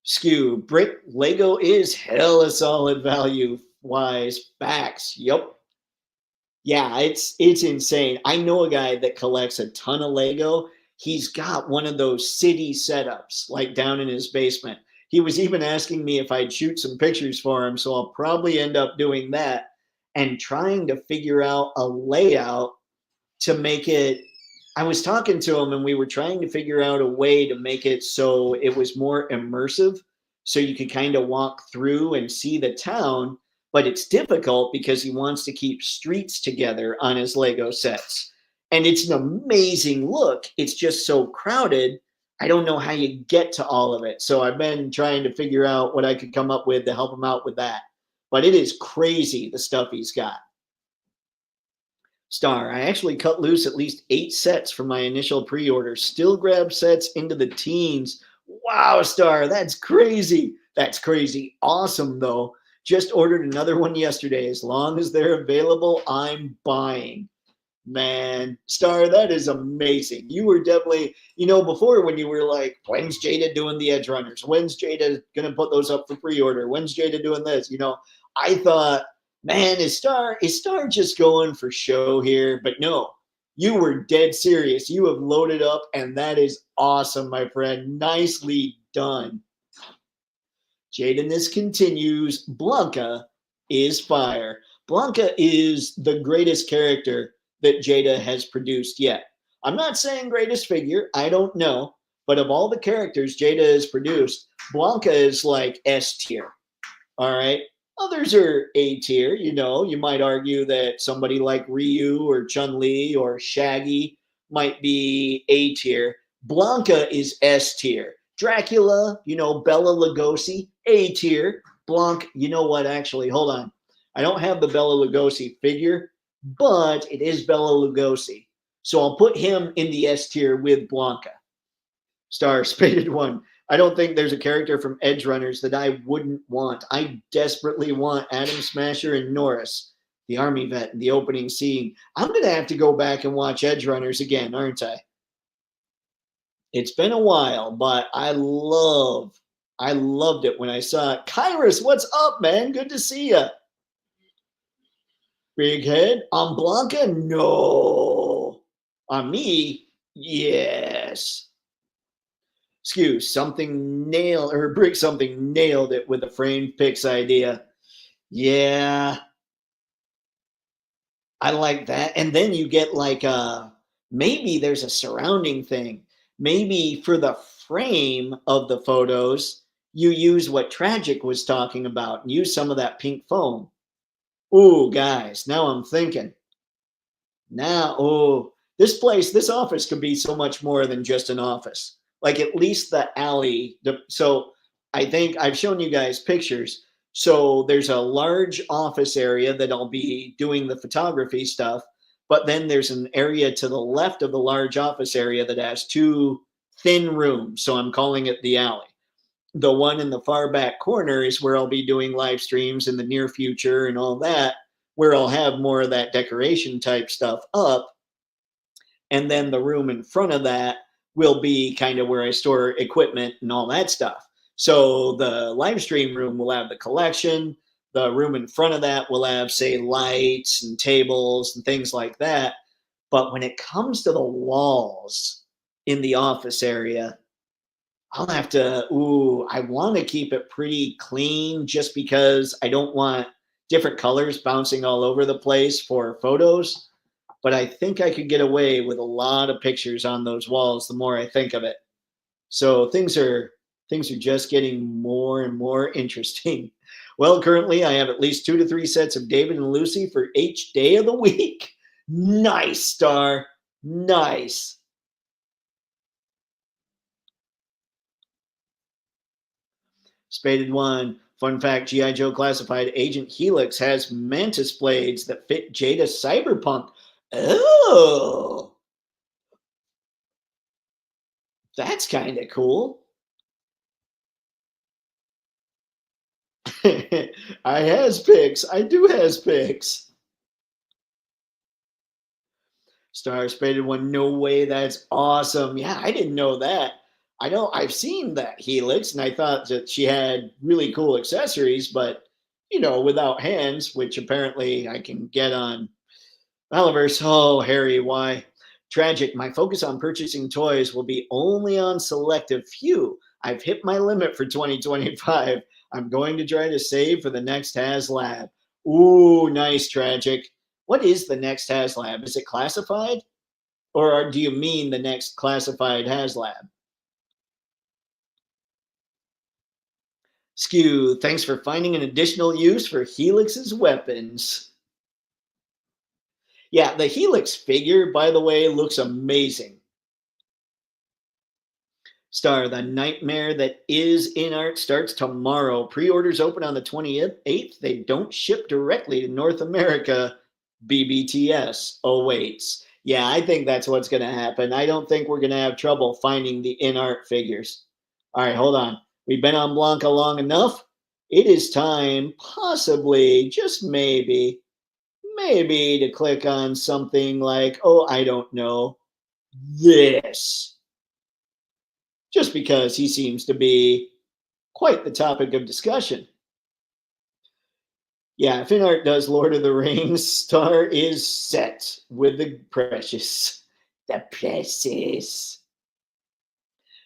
Skew, brick Lego is hella solid value wise. Facts. Yep. Yeah, it's insane. I know a guy that collects a ton of Lego. He's got one of those city setups like down in his basement. He was even asking me if I'd shoot some pictures for him, so I'll probably end up doing that and trying to figure out a layout to make it. I was talking to him and we were trying to figure out a way to make it so it was more immersive, so you could kind of walk through and see the town, but it's difficult because he wants to keep streets together on his Lego sets. And it's an amazing look. It's just so crowded. I don't know how you get to all of it. So I've been trying to figure out what I could come up with to help him out with that. But it is crazy the stuff he's got. Star, I actually cut loose at least 8 sets from my initial pre-order. Still grab sets into the teens. Wow, Star, that's crazy. That's crazy. Awesome, though. Just ordered another one yesterday. As long as they're available, I'm buying. Man, Star, that is amazing. You were definitely, before when you were like, when's Jada doing the Edge Runners? When's Jada going to put those up for pre-order? When's Jada doing this? I thought, man, is Star just going for show here? But no, you were dead serious. You have loaded up, and that is awesome, my friend. Nicely done. Jaden, continues. Blanca is fire. Blanca is the greatest character that Jada has produced yet. I'm not saying greatest figure, I don't know, but of all the characters Jada has produced, Blanca is like S tier. All right. Others are A tier. You might argue that somebody like Ryu or Chun-Li or Shaggy might be A tier. Blanca is S tier. Dracula, Bella Lugosi, A tier. Blanc, you know what? Actually, hold on. I don't have the Bella Lugosi figure, but it is Bella Lugosi. So I'll put him in the S tier with Blanca. Star, Spaded One. I don't think there's a character from Edge Runners that I wouldn't want. I desperately want Atom Smasher and Norris, the army vet in the opening scene. I'm going to have to go back and watch Edge Runners again, aren't I? It's been a while, but I loved it when I saw it. Kyrus, what's up, man? Good to see you. Big head. On Blanca? No. On me? Yes. Excuse something nailed or Brick something nailed it with a framed Pix idea. Yeah, I like that. And then you get like maybe there's a surrounding thing. Maybe for the frame of the photos, you use what Tragic was talking about and use some of that pink foam. Ooh, guys, now I'm thinking. This office could be so much more than just an office. Like at least the alley. So I think I've shown you guys pictures. So there's a large office area that I'll be doing the photography stuff. But then there's an area to the left of the large office area that has two thin rooms. So I'm calling it the alley. The one in the far back corner is where I'll be doing live streams in the near future and all that, where I'll have more of that decoration type stuff up. And then the room in front of that will be kind of where I store equipment and all that stuff. So the live stream room will have the collection. The room in front of that will have, say, lights and tables and things like that. But when it comes to the walls in the office area, I'll have to, I want to keep it pretty clean just because I don't want different colors bouncing all over the place for photos. But I think I could get away with a lot of pictures on those walls the more I think of it. So things are just getting more and more interesting. Well, currently I have at least 2 to 3 sets of David and Lucy for each day of the week. Nice, Star. Nice. Spaded One. Fun fact, G.I. Joe Classified Agent Helix has mantis blades that fit Jada Cyberpunk. Oh, that's kind of cool. I has Pix. I do has Pix. Star Spaded One. No way. That's awesome. Yeah, I didn't know that. I've seen that Helix, and I thought that she had really cool accessories, but without hands, which apparently I can get on Oliver's. Oh, Harry, why? Tragic. My focus on purchasing toys will be only on selective few. I've hit my limit for 2025. I'm going to try to save for the next HasLab. Ooh, nice, Tragic. What is the next HasLab? Is it classified? Or do you mean the next classified HasLab? Skew, thanks for finding an additional use for Helix's weapons. Yeah, the Helix figure, by the way, looks amazing. Star, the nightmare that is in art starts tomorrow. Pre-orders open on the 28th. They don't ship directly to North America. BBTS awaits. Yeah, I think that's what's going to happen. I don't think we're going to have trouble finding the in art figures. All right, hold on. We've been on Blanca long enough. it is time, possibly, just maybe to click on something like, oh, I don't know, this, just because he seems to be quite the topic of discussion. Yeah, Finart does Lord of the Rings. Star is set with the precious. The precious.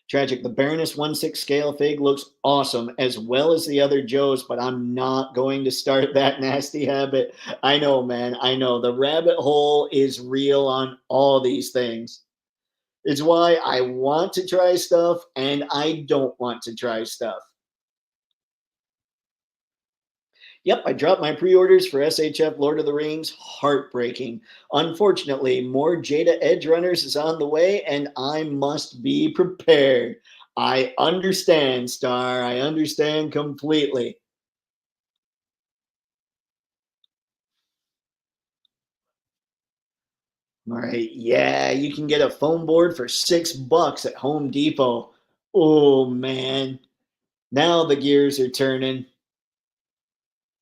Tragic. The Baroness 1/6 scale fig looks awesome, as well as the other Joes, but I'm not going to start that nasty habit. I know, man. I know. The rabbit hole is real on all these things. It's why I want to try stuff and I don't want to try stuff. Yep, I dropped my pre orders for SHF Lord of the Rings. Heartbreaking. Unfortunately, more Jada Edge Runners is on the way, and I must be prepared. I understand, Star. I understand completely. All right. Yeah, you can get a foam board for $6 at Home Depot. Oh, man. Now the gears are turning.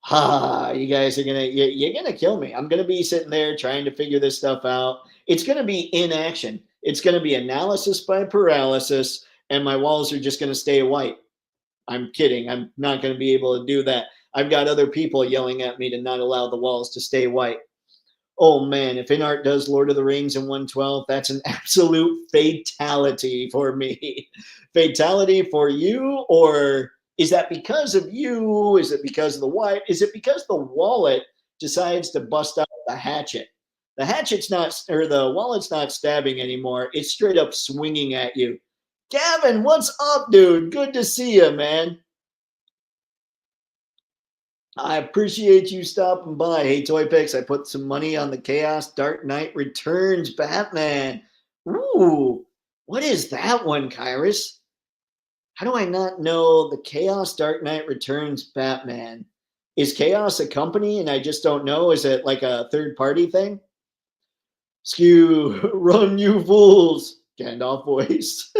Ha, you guys are you're gonna kill me. I'm gonna be sitting there trying to figure this stuff out. It's gonna be inaction. It's gonna be analysis by paralysis, and my walls are just gonna stay white. I'm kidding. I'm not gonna be able to do that. I've got other people yelling at me to not allow the walls to stay white. Oh man, if InArt does Lord of the Rings in 112, that's an absolute fatality for me. Fatality for you, or is that because of you? Is it because of the wife? Is it because the wallet decides to bust out the hatchet? The hatchet's not, or the wallet's not stabbing anymore. It's straight up swinging at you. Gavin, what's up, dude? Good to see you, man. I appreciate you stopping by. Hey, Toypixx, I put some money on the Chaos Dark Knight Returns Batman. Ooh, what is that one, Kyrus? How do I not know the Chaos Dark Knight Returns Batman? Is Chaos a company and I just don't know? Is it like a third party thing? Skew, run, you fools. Gandalf voice.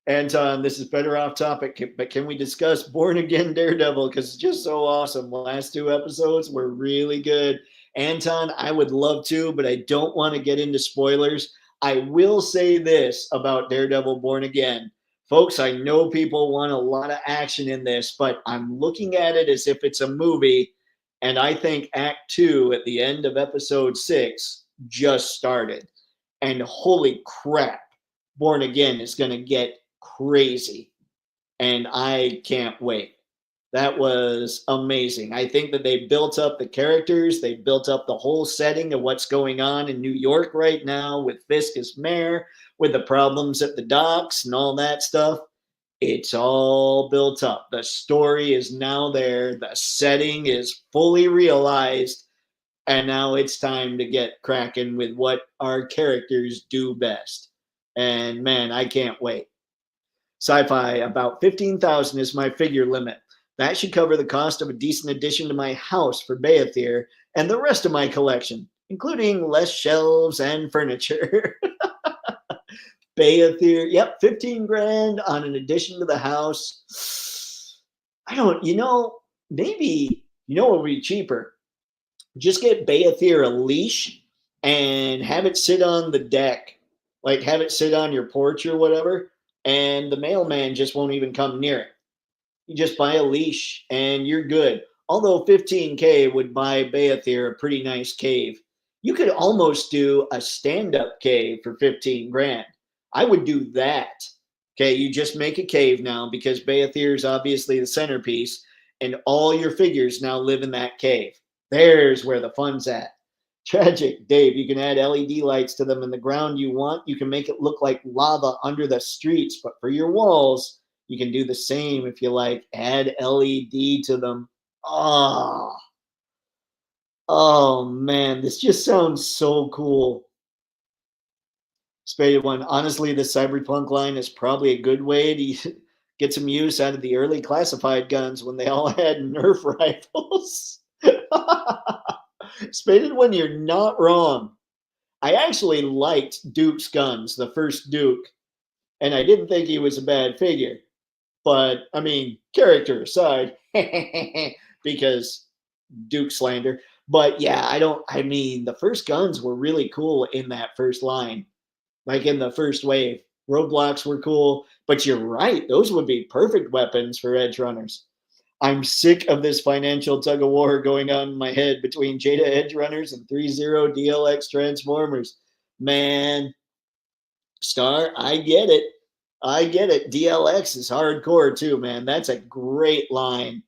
Anton, this is better off topic, but can we discuss Born Again Daredevil? Because it's just so awesome. The last two episodes were really good. Anton, I would love to, but I don't want to get into spoilers. I will say this about Daredevil Born Again. Folks, I know people want a lot of action in this, but I'm looking at it as if it's a movie. And I think Act Two at the end of episode 6 just started. And holy crap, Born Again is going to get crazy. And I can't wait. That was amazing. I think that they built up the characters, they built up the whole setting of what's going on in New York right now with Fisk as mayor, with the problems at the docks and all that stuff. It's all built up. The story is now there, the setting is fully realized, and now it's time to get cracking with what our characters do best. And man, I can't wait. Sci-fi, about 15,000 is my figure limit. That should cover the cost of a decent addition to my house for Beathir and the rest of my collection, including less shelves and furniture. Beathir, yep, 15 grand on an addition to the house. I don't, maybe, what would be cheaper? Just get Beathir a leash and have it sit on the deck, like have it sit on your porch or whatever, and the mailman just won't even come near it. You just buy a leash and you're good. Although 15K would buy Beathir a pretty nice cave. You could almost do a stand-up cave for 15 grand. I would do that. Okay, you just make a cave now because Beathir is obviously the centerpiece, and all your figures now live in that cave. There's where the fun's at. Tragic, Dave. You can add LED lights to them in the ground you want. You can make it look like lava under the streets, but for your walls, you can do the same if you like. Add LED to them. Oh, oh man, this just sounds so cool. Spaded one. Honestly, the Cyberpunk line is probably a good way to get some use out of the early classified guns when they all had Nerf rifles. Spaded one, you're not wrong. I actually liked Duke's guns, the first Duke, and I didn't think he was a bad figure. But I mean, character aside, because Duke slander. But yeah, I mean, the first guns were really cool in that first line, like in the first wave. Roadblocks were cool, but you're right. Those would be perfect weapons for edge runners. I'm sick of this financial tug of war going on in my head between Jada Edge Runners and 3.0 DLX Transformers. Man, Star, I get it. I get it. DLX is hardcore too, man. That's a great line.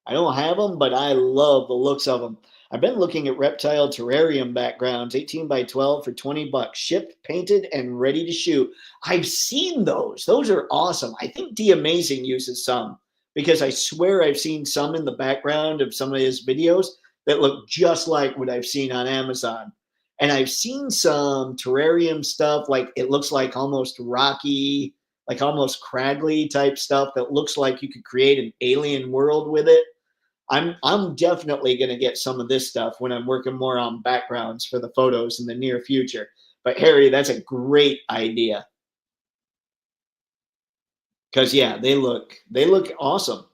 I don't have them, but I love the looks of them. I've been looking at reptile terrarium backgrounds, 18 by 12 for 20 bucks, shipped, painted, and ready to shoot. I've seen those. Those are awesome. I think D Amazing uses some because I swear I've seen some in the background of some of his videos that look just like what I've seen on Amazon. And I've seen some terrarium stuff, like it looks like almost rocky, like almost craggly type stuff that looks like you could create an alien world with it. I'm definitely going to get some of this stuff when I'm working more on backgrounds for the photos in the near future. But Harry, that's a great idea because yeah, they look awesome.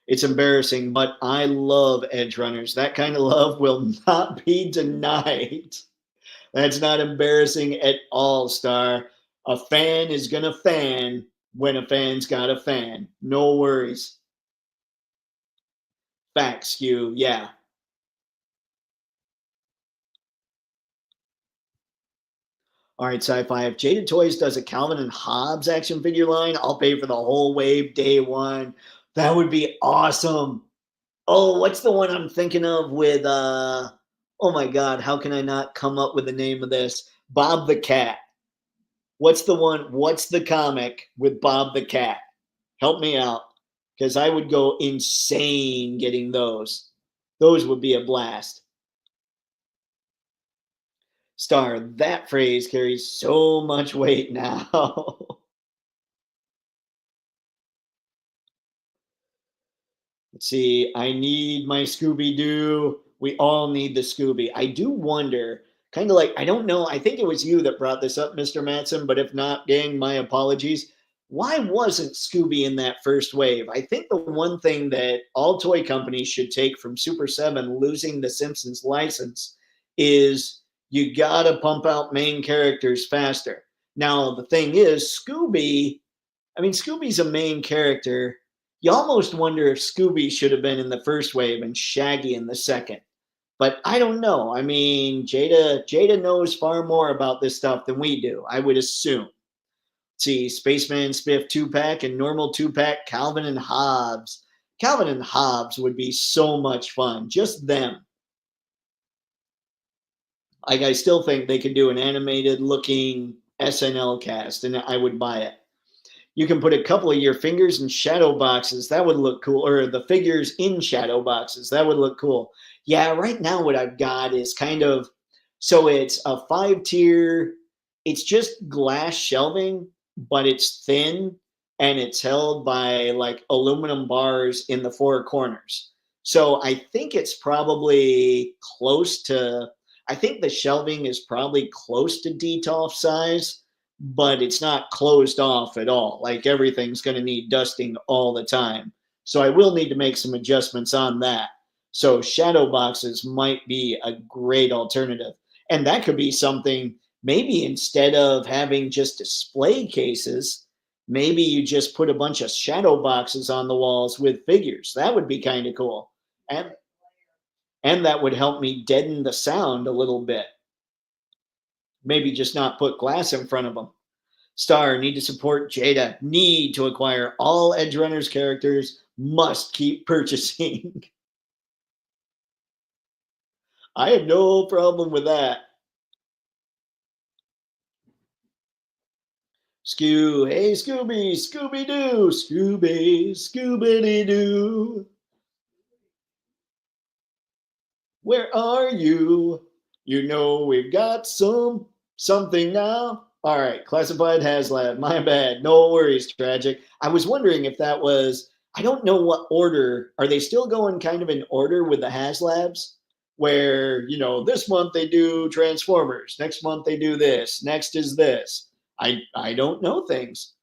It's embarrassing, but I love edge runners. That kind of love will not be denied. That's not embarrassing at all, Star. A fan is gonna fan when a fan's got a fan. No worries. Facts, Skew. Yeah. All right, sci-fi. If Jaded Toys does a Calvin and Hobbes action figure line, I'll pay for the whole wave day one. That would be awesome. Oh, what's the one I'm thinking of with oh my god, how can I not come up with the name of this? Bob the Cat. What's the one? What's the comic with Bob the Cat? Help me out. Because I would go insane getting those. Those would be a blast. Star, that phrase carries so much weight now. Let's see. I need my Scooby Doo. We all need the Scooby. I do wonder, kind of like, I don't know. I think it was you that brought this up, Mr. Matson, but if not, gang, my apologies. Why wasn't Scooby in that first wave? I think the one thing that all toy companies should take from Super 7 losing the Simpsons license is you got to pump out main characters faster. Now, the thing is, Scooby's a main character. You almost wonder if Scooby should have been in the first wave and Shaggy in the second. But I don't know. I mean, Jada knows far more about this stuff than we do, I would assume. See, Spaceman Spiff 2-pack and normal 2-pack Calvin and Hobbes. Calvin and Hobbes would be so much fun. Just them. Like, I still think they could do an animated looking SNL cast, and I would buy it. You can put a couple of your fingers in shadow boxes. That would look cool. Or the figures in shadow boxes. That would look cool. Yeah, right now what I've got is kind of, so it's a 5-tier, it's just glass shelving, but it's thin and it's held by like aluminum bars in the four corners. So I think it's probably close to, I think the shelving is probably close to DTOF size, but it's not closed off at all. Like everything's going to need dusting all the time. So I will need to make some adjustments on that. So shadow boxes might be a great alternative. And that could be something, maybe instead of having just display cases, maybe you just put a bunch of shadow boxes on the walls with figures. That would be kind of cool. And and that would help me deaden the sound a little bit. Maybe just not put glass in front of them. Star, need to support Jada. Need to acquire all Edge Runners characters. Must keep purchasing. I have no problem with that. Hey Scooby, Scooby Doo, Scooby Doo. Where are you? You know we've got something now. All right, classified HasLab. My bad. No worries, tragic. I was wondering if that was. I don't know what order. Are they still going kind of in order with the HasLabs? Where this month they do Transformers, next month they do this, next is this. I don't know things.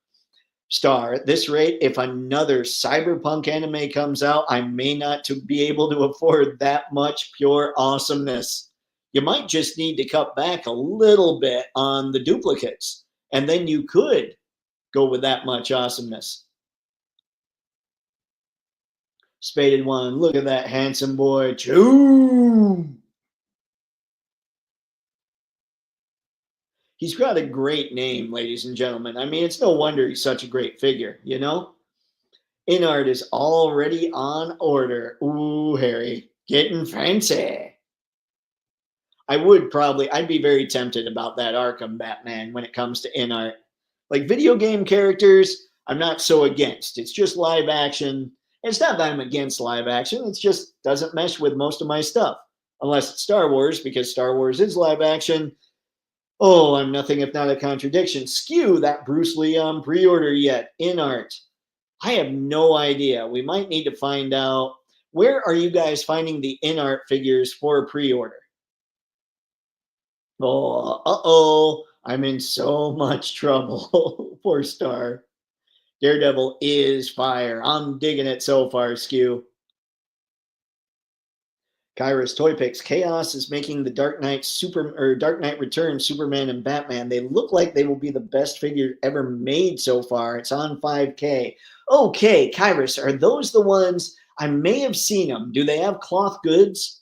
Star, at this rate, if another cyberpunk anime comes out, I may not to be able to afford that much pure awesomeness. You might just need to cut back a little bit on the duplicates, and then you could go with that much awesomeness. Spaded one, look at that handsome boy. Choo! He's got a great name, ladies and gentlemen. I mean, it's no wonder he's such a great figure, you know? InArt is already on order. Ooh, Harry, getting fancy. I'd be very tempted about that Arkham Batman when it comes to InArt. Like video game characters, I'm not so against. It's just live action. It's not that I'm against live action, it's just doesn't mesh with most of my stuff. Unless it's Star Wars, because Star Wars is live action. Oh, I'm nothing if not a contradiction. Skew that Bruce Lee on pre order yet. InArt. I have no idea. We might need to find out. Where are you guys finding the InArt figures for pre order? Oh, uh-oh. I'm in so much trouble. Poor Star. Daredevil is fire. I'm digging it so far, Skew. Kyra's Toypixx. Chaos is making the Dark Knight Returns, Superman and Batman. They look like they will be the best figure ever made so far. It's on 5K. Okay, Kairos, are those the ones? I may have seen them. Do they have cloth goods?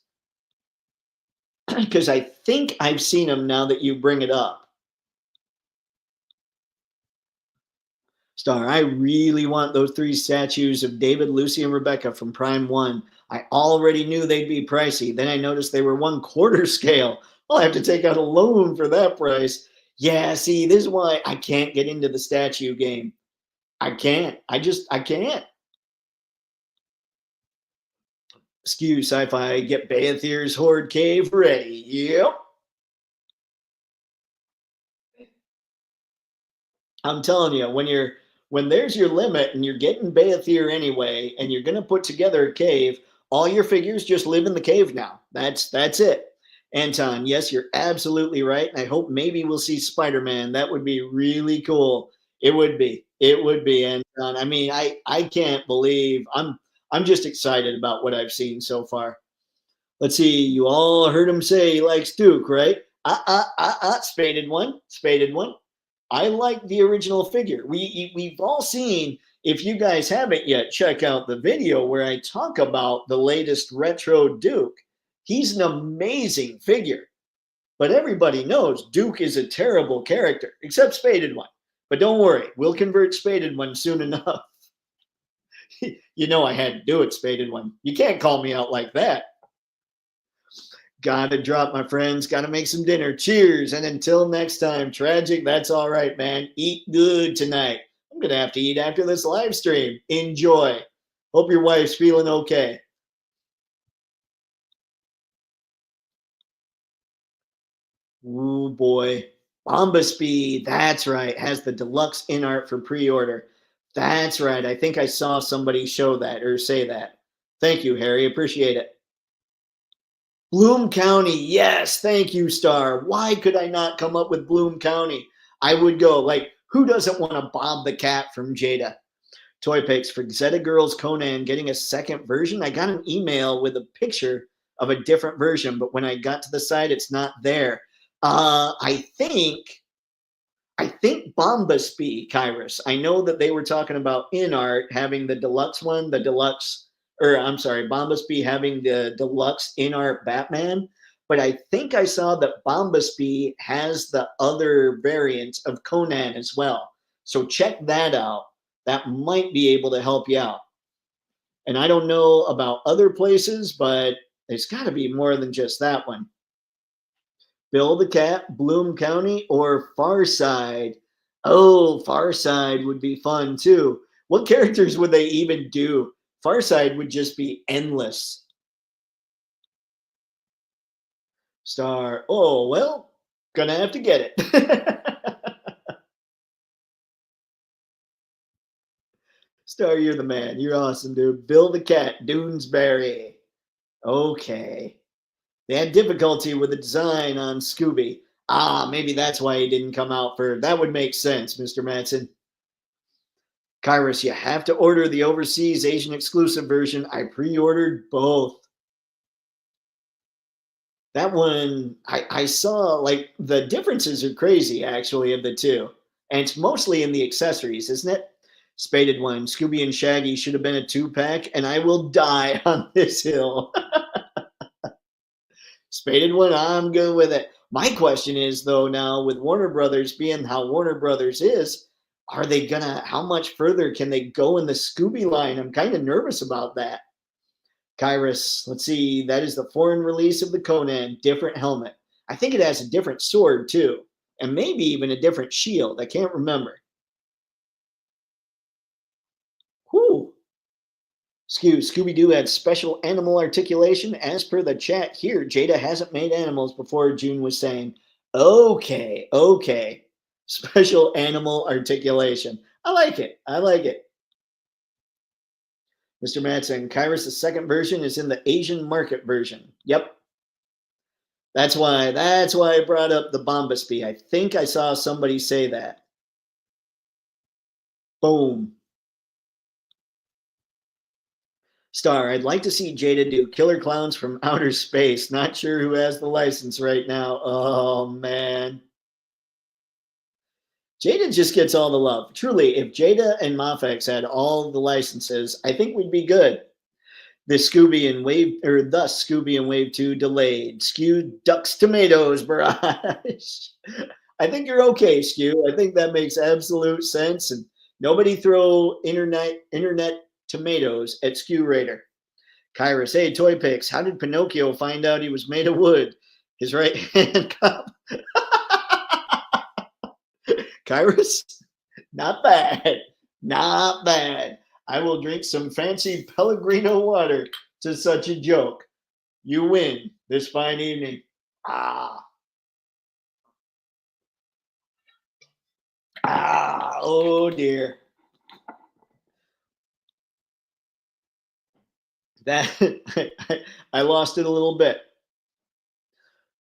Because I think I've seen them now that you bring it up. Star, I really want those 3 statues of David, Lucy, and Rebecca from Prime 1. I already knew they'd be pricey. Then I noticed they were 1/4 scale. I'll have to take out a loan for that price. Yeah, see, this is why I can't get into the statue game. I can't. I can't. Skew Sci-Fi, get Baethyr's Horde Cave ready. Yep. I'm telling you, when there's your limit and you're getting Baethyr anyway, and you're gonna put together a cave, all your figures just live in the cave now. That's it. Anton, yes, you're absolutely right. And I hope maybe we'll see Spider-Man. That would be really cool. It would be. It would be, Anton. I mean, I can't believe I'm just excited about what I've seen so far. Let's see. You all heard him say he likes Duke, right? Spaded one. Spaded one. I like the original figure. We've all seen. If you guys haven't yet, check out the video where I talk about the latest retro Duke. He's an amazing figure, but everybody knows Duke is a terrible character, except Spaded One. But don't worry, we'll convert Spaded One soon enough. You know I had to do it, Spaded One. You can't call me out like that. Gotta drop, my friends. Gotta make some dinner. Cheers. And until next time, tragic, that's all right, man. Eat good tonight. I'm gonna have to eat after this live stream. Enjoy. Hope your wife's feeling okay. Ooh, boy. Bombasby, that's right. Has the deluxe in art for pre-order. That's right. I think I saw somebody show that or say that. Thank you, Harry. Appreciate it. Bloom County, yes, thank you, Star. Why could I not come up with Bloom County? I would go, like, who doesn't want to Bob the Cat from Jada? Toypixx for Zeta Girls Conan getting a second version. I got an email with a picture of a different version, but when I got to the site, it's not there. I think Bombasby, Kairos. I know that they were talking about InArt having the deluxe one, Bombasby having the deluxe InArt Batman. But I think I saw that Bombasby has the other variant of Conan as well. So check that out. That might be able to help you out. And I don't know about other places, but there's got to be more than just that one. Bill the Cat, Bloom County, or Farside? Oh, Farside would be fun too. What characters would they even do? Farside would just be endless. Star, oh, well, gonna have to get it. Star, you're the man. You're awesome, dude. Bill the Cat, Doonesbury. Okay. They had difficulty with the design on Scooby. Maybe that's why he didn't come out for that would make sense, Mr. Matson. Kyrus, you have to order the overseas Asian exclusive version. I pre-ordered both. That one, I saw like the differences are crazy actually of the two. And it's mostly in the accessories, isn't it? Spaded one, Scooby and Shaggy should have been a 2-pack, and I will die on this hill. Spaded one, I'm good with it. My question is though, now with Warner Brothers being how Warner Brothers is, are they gonna how much further can they go in the Scooby line? I'm kind of nervous about that. Kyrus, let's see, that is the foreign release of the Conan, different helmet. I think it has a different sword too, and maybe even a different shield. I can't remember. Whew. Scooby Doo had special animal articulation. As per the chat here, Jada hasn't made animals before, June was saying. Okay, okay. Special animal articulation. I like it. I like it. Mr. Matson, Kyrus, the second version is in the Asian market version. Yep. That's why I brought up the Bombasby. I think I saw somebody say that. Boom. Star, I'd like to see Jada do Killer Clowns from Outer Space. Not sure who has the license right now. Oh, man. Jada just gets all the love. Truly, if Jada and Mafex had all the licenses, I think we'd be good. The Scooby and Wave, or thus Scooby and Wave 2 delayed. Skew ducks tomatoes barrage. I think you're okay, Skew. I think that makes absolute sense. And nobody throw internet tomatoes at Skew Raider. Kyrus, hey, Toypixx, how did Pinocchio find out he was made of wood? His right hand cup. Kyrus, not bad. Not bad. I will drink some fancy Pellegrino water to such a joke. You win this fine evening. Oh dear. That I lost it a little bit.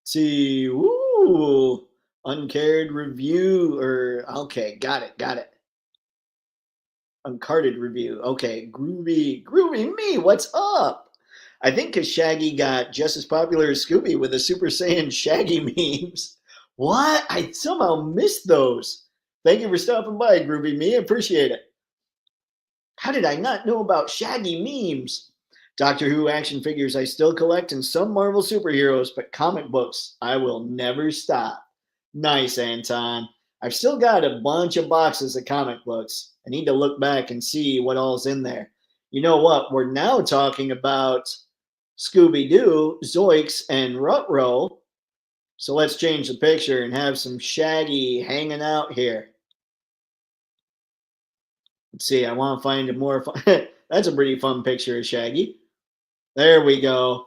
Let's see, ooh, uncared review or okay, got it. Uncarded review. Okay, groovy me. What's up? I think because Shaggy got just as popular as Scooby with the Super Saiyan Shaggy memes. What? I somehow missed those. Thank you for stopping by, Groovy Me. Appreciate it. How did I not know about Shaggy memes? Doctor Who action figures I still collect and some Marvel superheroes, but comic books I will never stop. Nice, Anton. I've still got a bunch of boxes of comic books. I need to look back and see what all's in there. You know what? We're now talking about Scooby Doo, Zoinks, and Rutro. So let's change the picture and have some Shaggy hanging out here. Let's see. I want to find a more fun. That's a pretty fun picture of Shaggy. There we go.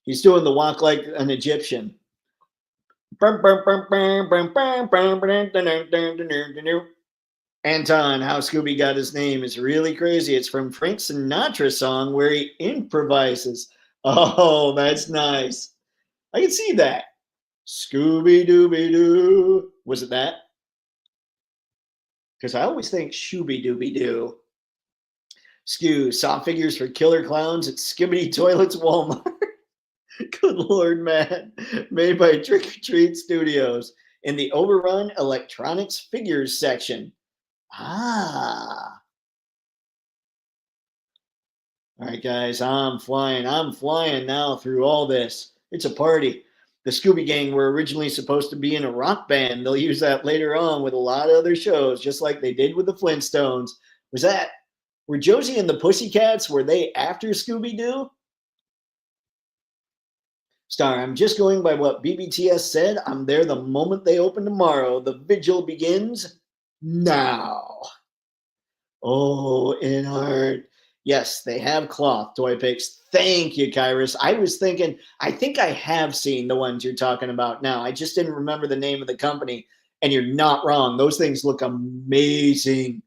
He's doing the walk like an Egyptian. Anton, how Scooby got his name is really crazy. It's from Frank Sinatra's song where he improvises. Oh, that's nice. I can see that. Scooby Dooby Doo. Was it that? Because I always think Shooby Dooby Doo. Skew, saw figures for killer clowns at Skibbity Toilets Walmart. Good Lord, man. Made by Trick or Treat Studios in the Overrun Electronics Figures section. All right, guys, I'm flying. I'm flying now through all this. It's a party. The Scooby Gang were originally supposed to be in a rock band. They'll use that later on with a lot of other shows, just like they did with the Flintstones. Were Josie and the Pussycats, were they after Scooby Doo? Star, I'm just going by what BBTS said. I'm there the moment they open tomorrow. The vigil begins now. Oh, in heart. Yes, they have cloth Toypixx. Thank you, Kyrus. I was thinking, I think I have seen the ones you're talking about now. I just didn't remember the name of the company. And you're not wrong. Those things look amazing.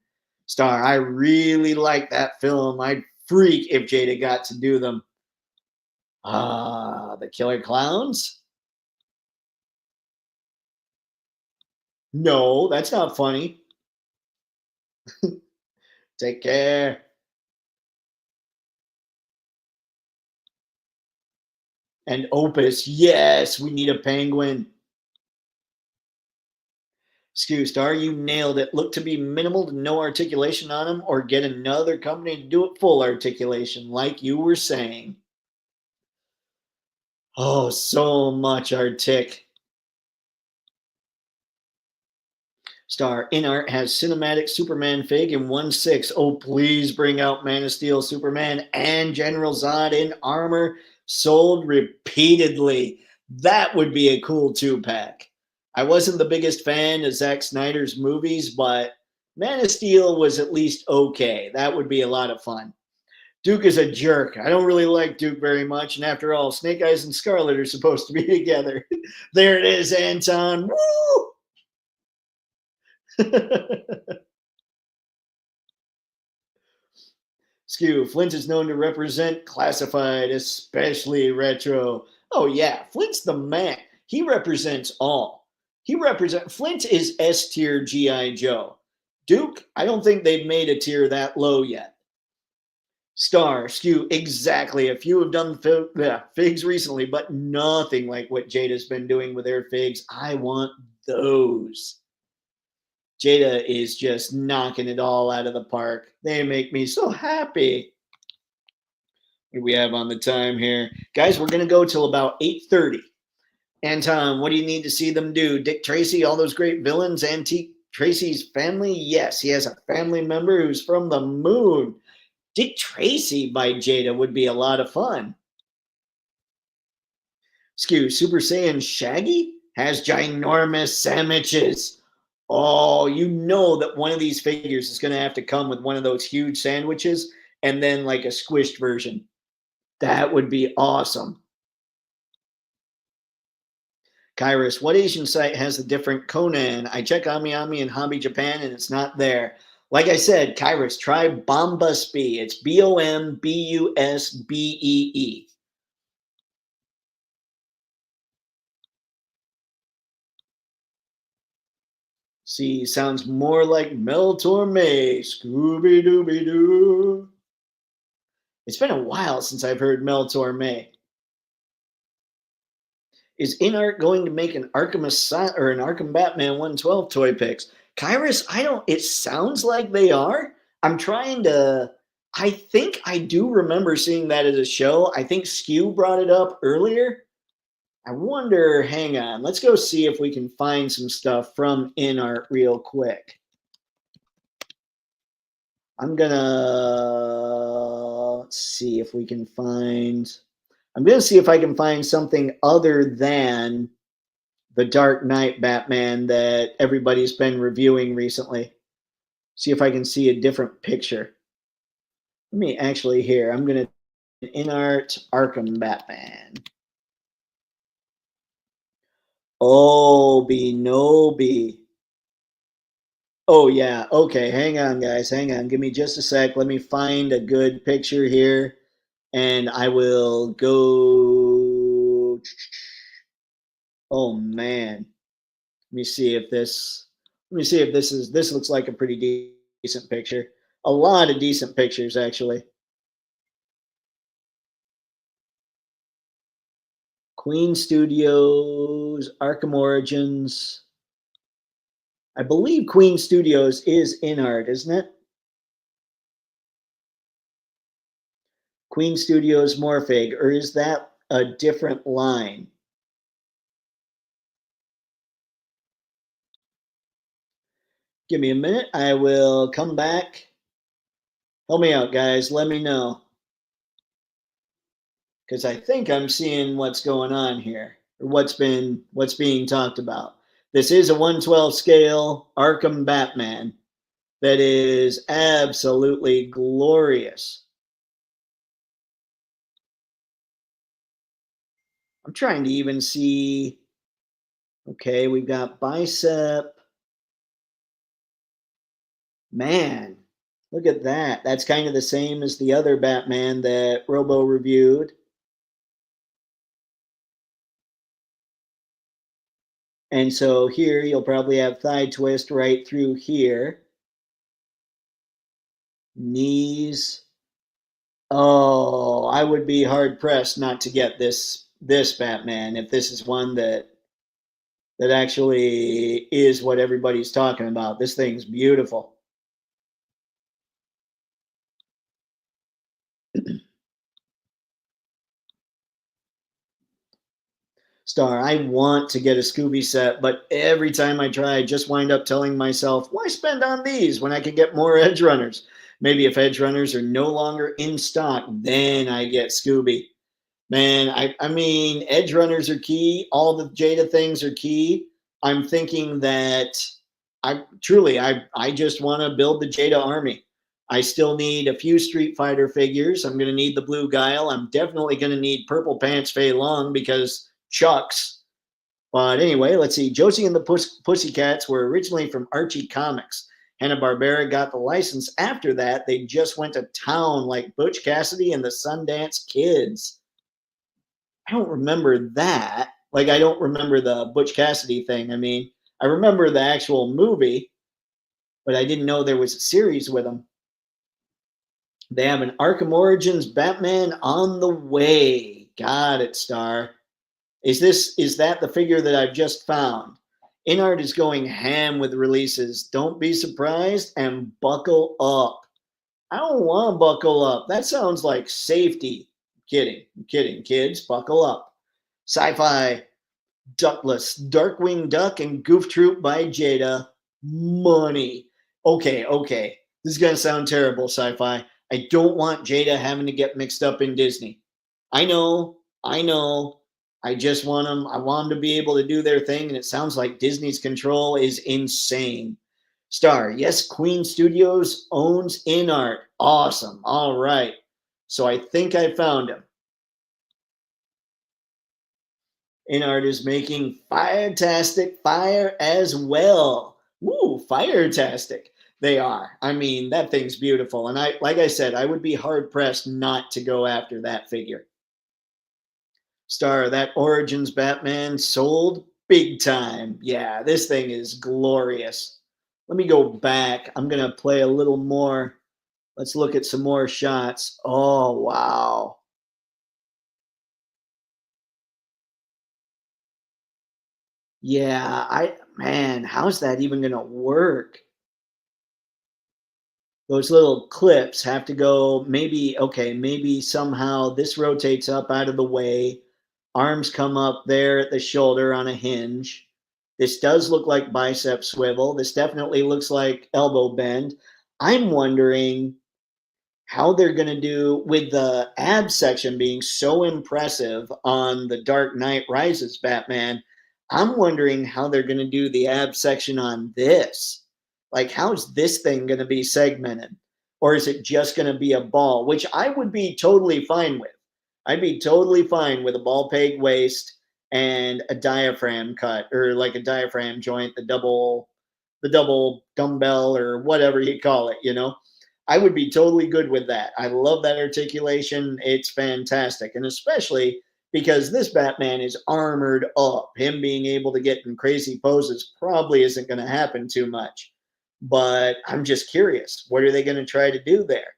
Star, I really like that film. I'd freak if Jada got to do them. The Killer Clowns. No, that's not funny. Take care. And Opus, yes, we need a penguin. Skew Star, you nailed it. Look to be minimal to no articulation on them, or get another company to do it full articulation, like you were saying. Oh, so much artic. Star, InArt has cinematic Superman fig in 1/6. Oh, please bring out Man of Steel Superman and General Zod in armor, sold repeatedly. That would be a cool two-pack. I wasn't the biggest fan of Zack Snyder's movies, but Man of Steel was at least okay. That would be a lot of fun. Duke is a jerk. I don't really like Duke very much. And after all, Snake Eyes and Scarlet are supposed to be together. There it is, Anton. Woo! Skew, Flint is known to represent classified, especially retro. Oh yeah, Flint's the man. He represents all. Flint is S tier GI Joe. Duke, I don't think they've made a tier that low yet. Star, Skew, exactly. A few have done figs recently, but nothing like what Jada's been doing with their figs. I want those. Jada is just knocking it all out of the park. They make me so happy. What do we have on the time here? Guys, we're going to go till about 8:30. Anton, what do you need to see them do? Dick Tracy, all those great villains, Antique Tracy's family? Yes, he has a family member who's from the moon. Dick Tracy by Jada would be a lot of fun. Skew, Super Saiyan Shaggy has ginormous sandwiches. Oh, you know that one of these figures is going to have to come with one of those huge sandwiches and then like a squished version. That would be awesome. Kairos, what Asian site has a different Conan? I check Ami and Hobby Japan and it's not there. Like I said, Kairos, try Bombusbee. It's Bombusbee. See, sounds more like Mel Torme. Scooby Dooby Doo. It's been a while since I've heard Mel Torme. Is InArt going to make an or an Arkham Batman 112 Toypixx? Kyrus, I don't. It sounds like they are. I'm trying to. I think I do remember seeing that at a show. I think Skew brought it up earlier. I wonder. Hang on. Let's go see if we can find some stuff from InArt real quick. I'm gonna see if we can find. I'm gonna see if I can find something other than the Dark Knight Batman that everybody's been reviewing recently. See if I can see a different picture. Let me actually here. I'm gonna InArt Arkham Batman. Oh, Nobi. Oh yeah. Okay, hang on, guys. Hang on. Give me just a sec. Let me find a good picture here, and I will go. Oh man. Let me see if this. Let me see if this is. This looks like a pretty decent picture. A lot of decent pictures, actually. Queen Studios, Arkham Origins. I believe Queen Studios is InArt, isn't it? Queen Studios Morphig, or is that a different line? Give me a minute. I will come back. Help me out, guys. Let me know. Because I think I'm seeing what's going on here, or what's being talked about. This is a 112 scale Arkham Batman that is absolutely glorious. I'm trying to even see. Okay, we've got bicep. Man, look at that. That's kind of the same as the other Batman that Robo reviewed. And so here you'll probably have thigh twist right through here, knees. Oh, I would be hard pressed not to get this Batman if this is one that actually is what everybody's talking about. This thing's beautiful. Star, I want to get a Scooby set, but every time I try, I just wind up telling myself, why spend on these when I can get more Edge Runners? Maybe if Edge Runners are no longer in stock, then I get Scooby. Man, I mean, edge runners are key. All the Jada things are key. I'm thinking that I just want to build the Jada army. I still need a few Street Fighter figures. I'm going to need the Blue Guile. I'm definitely going to need Purple Pants Fei Long because Chucks. But anyway, let's see. Josie and the Pussycats were originally from Archie Comics. Hanna-Barbera got the license after that. They just went to town like Butch Cassidy and the Sundance Kids. I don't remember that. Like, I don't remember the Butch Cassidy thing. I mean, I remember the actual movie, but I didn't know there was a series with them. They have an Arkham Origins Batman on the way. Got it, Star. Is that the figure that I've just found? InArt is going ham with releases. Don't be surprised and buckle up. I don't want to buckle up. That sounds like safety. I'm kidding, kids. Buckle up. Sci-fi, Duckless, Darkwing Duck, and Goof Troop by Jada. Money. Okay. This is going to sound terrible, Sci-Fi. I don't want Jada having to get mixed up in Disney. I know. I just want them. I want them to be able to do their thing, and it sounds like Disney's control is insane. Star, yes, Queen Studios owns InArt. Awesome. All right. So I think I found him. InArt is making Firetastic Fire as well. Woo, Firetastic. They are. I mean, that thing's beautiful. And like I said, I would be hard pressed not to go after that figure. Star, that Origins Batman sold big time. Yeah, this thing is glorious. Let me go back. I'm going to play a little more. Let's look at some more shots. Oh, wow. Yeah, man, how's that even going to work? Those little clips have to go maybe, okay, maybe somehow this rotates up out of the way. Arms come up there at the shoulder on a hinge. This does look like bicep swivel. This definitely looks like elbow bend. I'm wondering how they're going to do with the ab section being so impressive on the Dark Knight Rises Batman. I'm wondering how they're going to do the ab section on this. Like, how's this thing going to be segmented? Or is it just going to be a ball, which I would be totally fine with? I'd be totally fine with a ball peg waist and a diaphragm cut, or like a diaphragm joint, the double dumbbell or whatever you call it, you know? I would be totally good with that. I love that articulation. It's fantastic. And especially because this Batman is armored up. Him being able to get in crazy poses probably isn't going to happen too much. But I'm just curious. What are they going to try to do there?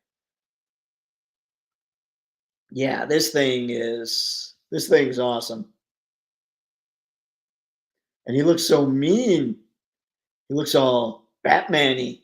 Yeah, this thing's awesome. And he looks so mean. He looks all Batman-y.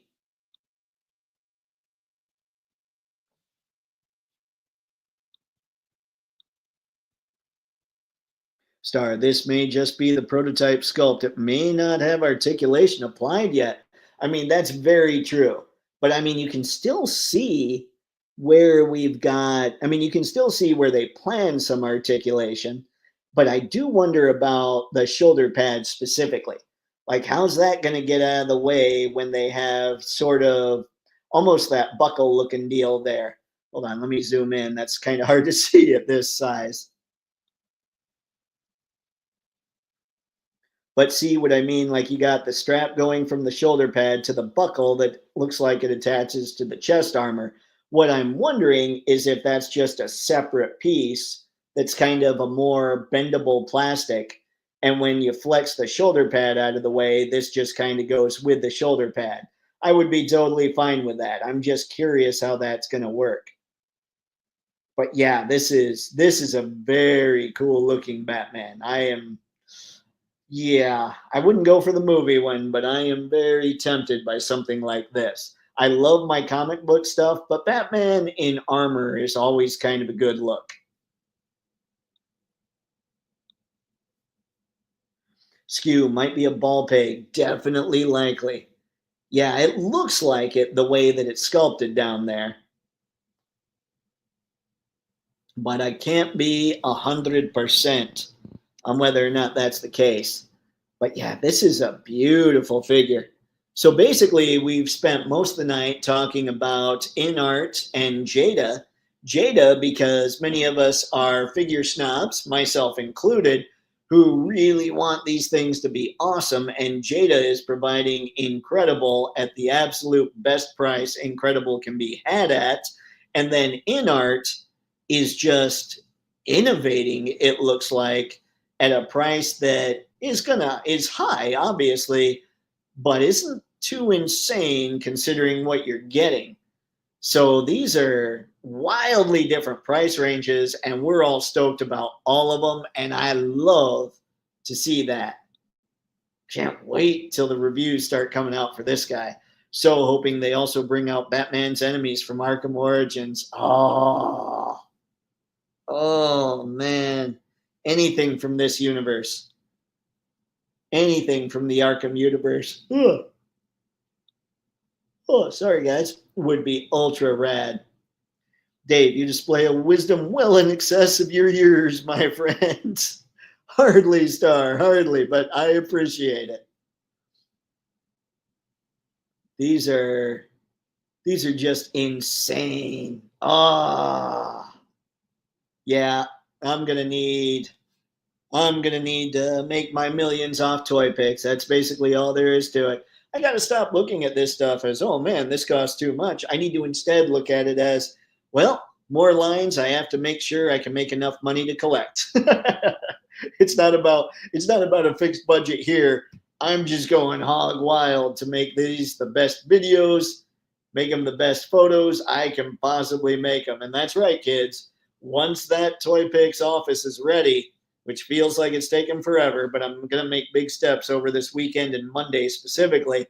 Star, this may just be the prototype sculpt. It may not have articulation applied yet. I mean, that's very true. But I mean, you can still see where you can still see where they plan some articulation. But I do wonder about the shoulder pads specifically. Like, how's that going to get out of the way when they have sort of almost that buckle looking deal there? Hold on, let me zoom in. That's kind of hard to see at this size. But see what I mean? Like you got the strap going from the shoulder pad to the buckle that looks like it attaches to the chest armor. What I'm wondering is if that's just a separate piece that's kind of a more bendable plastic. And when you flex the shoulder pad out of the way, this just kind of goes with the shoulder pad. I would be totally fine with that. I'm just curious how that's going to work. But yeah, this is a very cool looking Batman. Yeah, I wouldn't go for the movie one, but I am very tempted by something like this. I love my comic book stuff, but Batman in armor is always kind of a good look. Skew might be a ball peg, definitely likely. Yeah, it looks like it the way that it's sculpted down there, but I can't be 100% on whether or not that's the case. But yeah, this is a beautiful figure. So basically, we've spent most of the night talking about in art and Jada. Jada, because many of us are figure snobs, myself included, who really want these things to be awesome. And Jada is providing incredible at the absolute best price incredible can be had at. And then in art is just innovating, it looks like, at a price that is high, obviously, but isn't too insane considering what you're getting. So these are wildly different price ranges, and we're all stoked about all of them. And I love to see that. Can't wait till the reviews start coming out for this guy. So hoping they also bring out Batman's enemies from Arkham Origins. Oh man, anything from this universe, anything from the Arkham universe. Ugh. Oh, sorry guys, would be ultra rad. Dave, you display a wisdom well in excess of your years, my friends. Hardly, Star, hardly, but I appreciate it. These are just insane. Yeah, I'm gonna need to make my millions off Toypixx. That's basically all there is to it. I got to stop looking at this stuff as, oh man, this costs too much. I need to instead look at it as, well, more lines. I have to make sure I can make enough money to collect. It's not about a fixed budget here. I'm just going hog wild to make these the best videos, make them the best photos I can possibly make them. And that's right, kids. Once that Toypixx office is ready, which feels like it's taken forever, but I'm going to make big steps over this weekend and Monday specifically,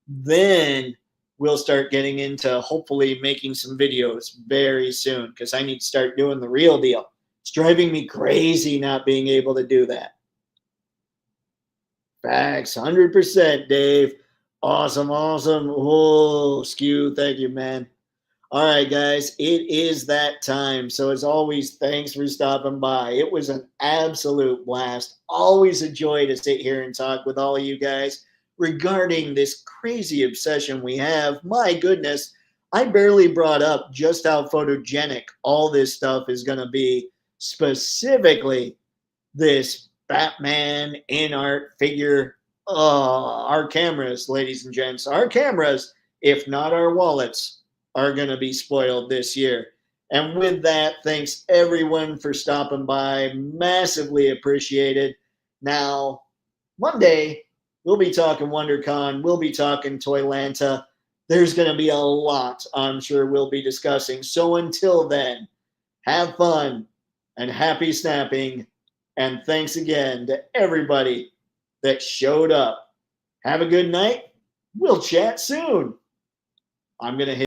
then we'll start getting into hopefully making some videos very soon because I need to start doing the real deal. It's driving me crazy not being able to do that. Facts, 100%, Dave. Awesome, awesome. Oh, Skew, thank you, man. All right, guys, it is that time. So, as always, thanks for stopping by. It was an absolute blast. Always a joy to sit here and talk with all of you guys regarding this crazy obsession we have. My goodness, I barely brought up just how photogenic all this stuff is going to be, specifically this Batman in art figure. Our cameras, ladies and gents, our cameras, if not our wallets, are going to be spoiled this year. And with that, thanks everyone for stopping by. Massively appreciated. Now, Monday, we'll be talking WonderCon. We'll be talking Toylanta. There's going to be a lot, I'm sure, we'll be discussing. So until then, have fun and happy snapping. And thanks again to everybody that showed up. Have a good night. We'll chat soon. I'm going to hit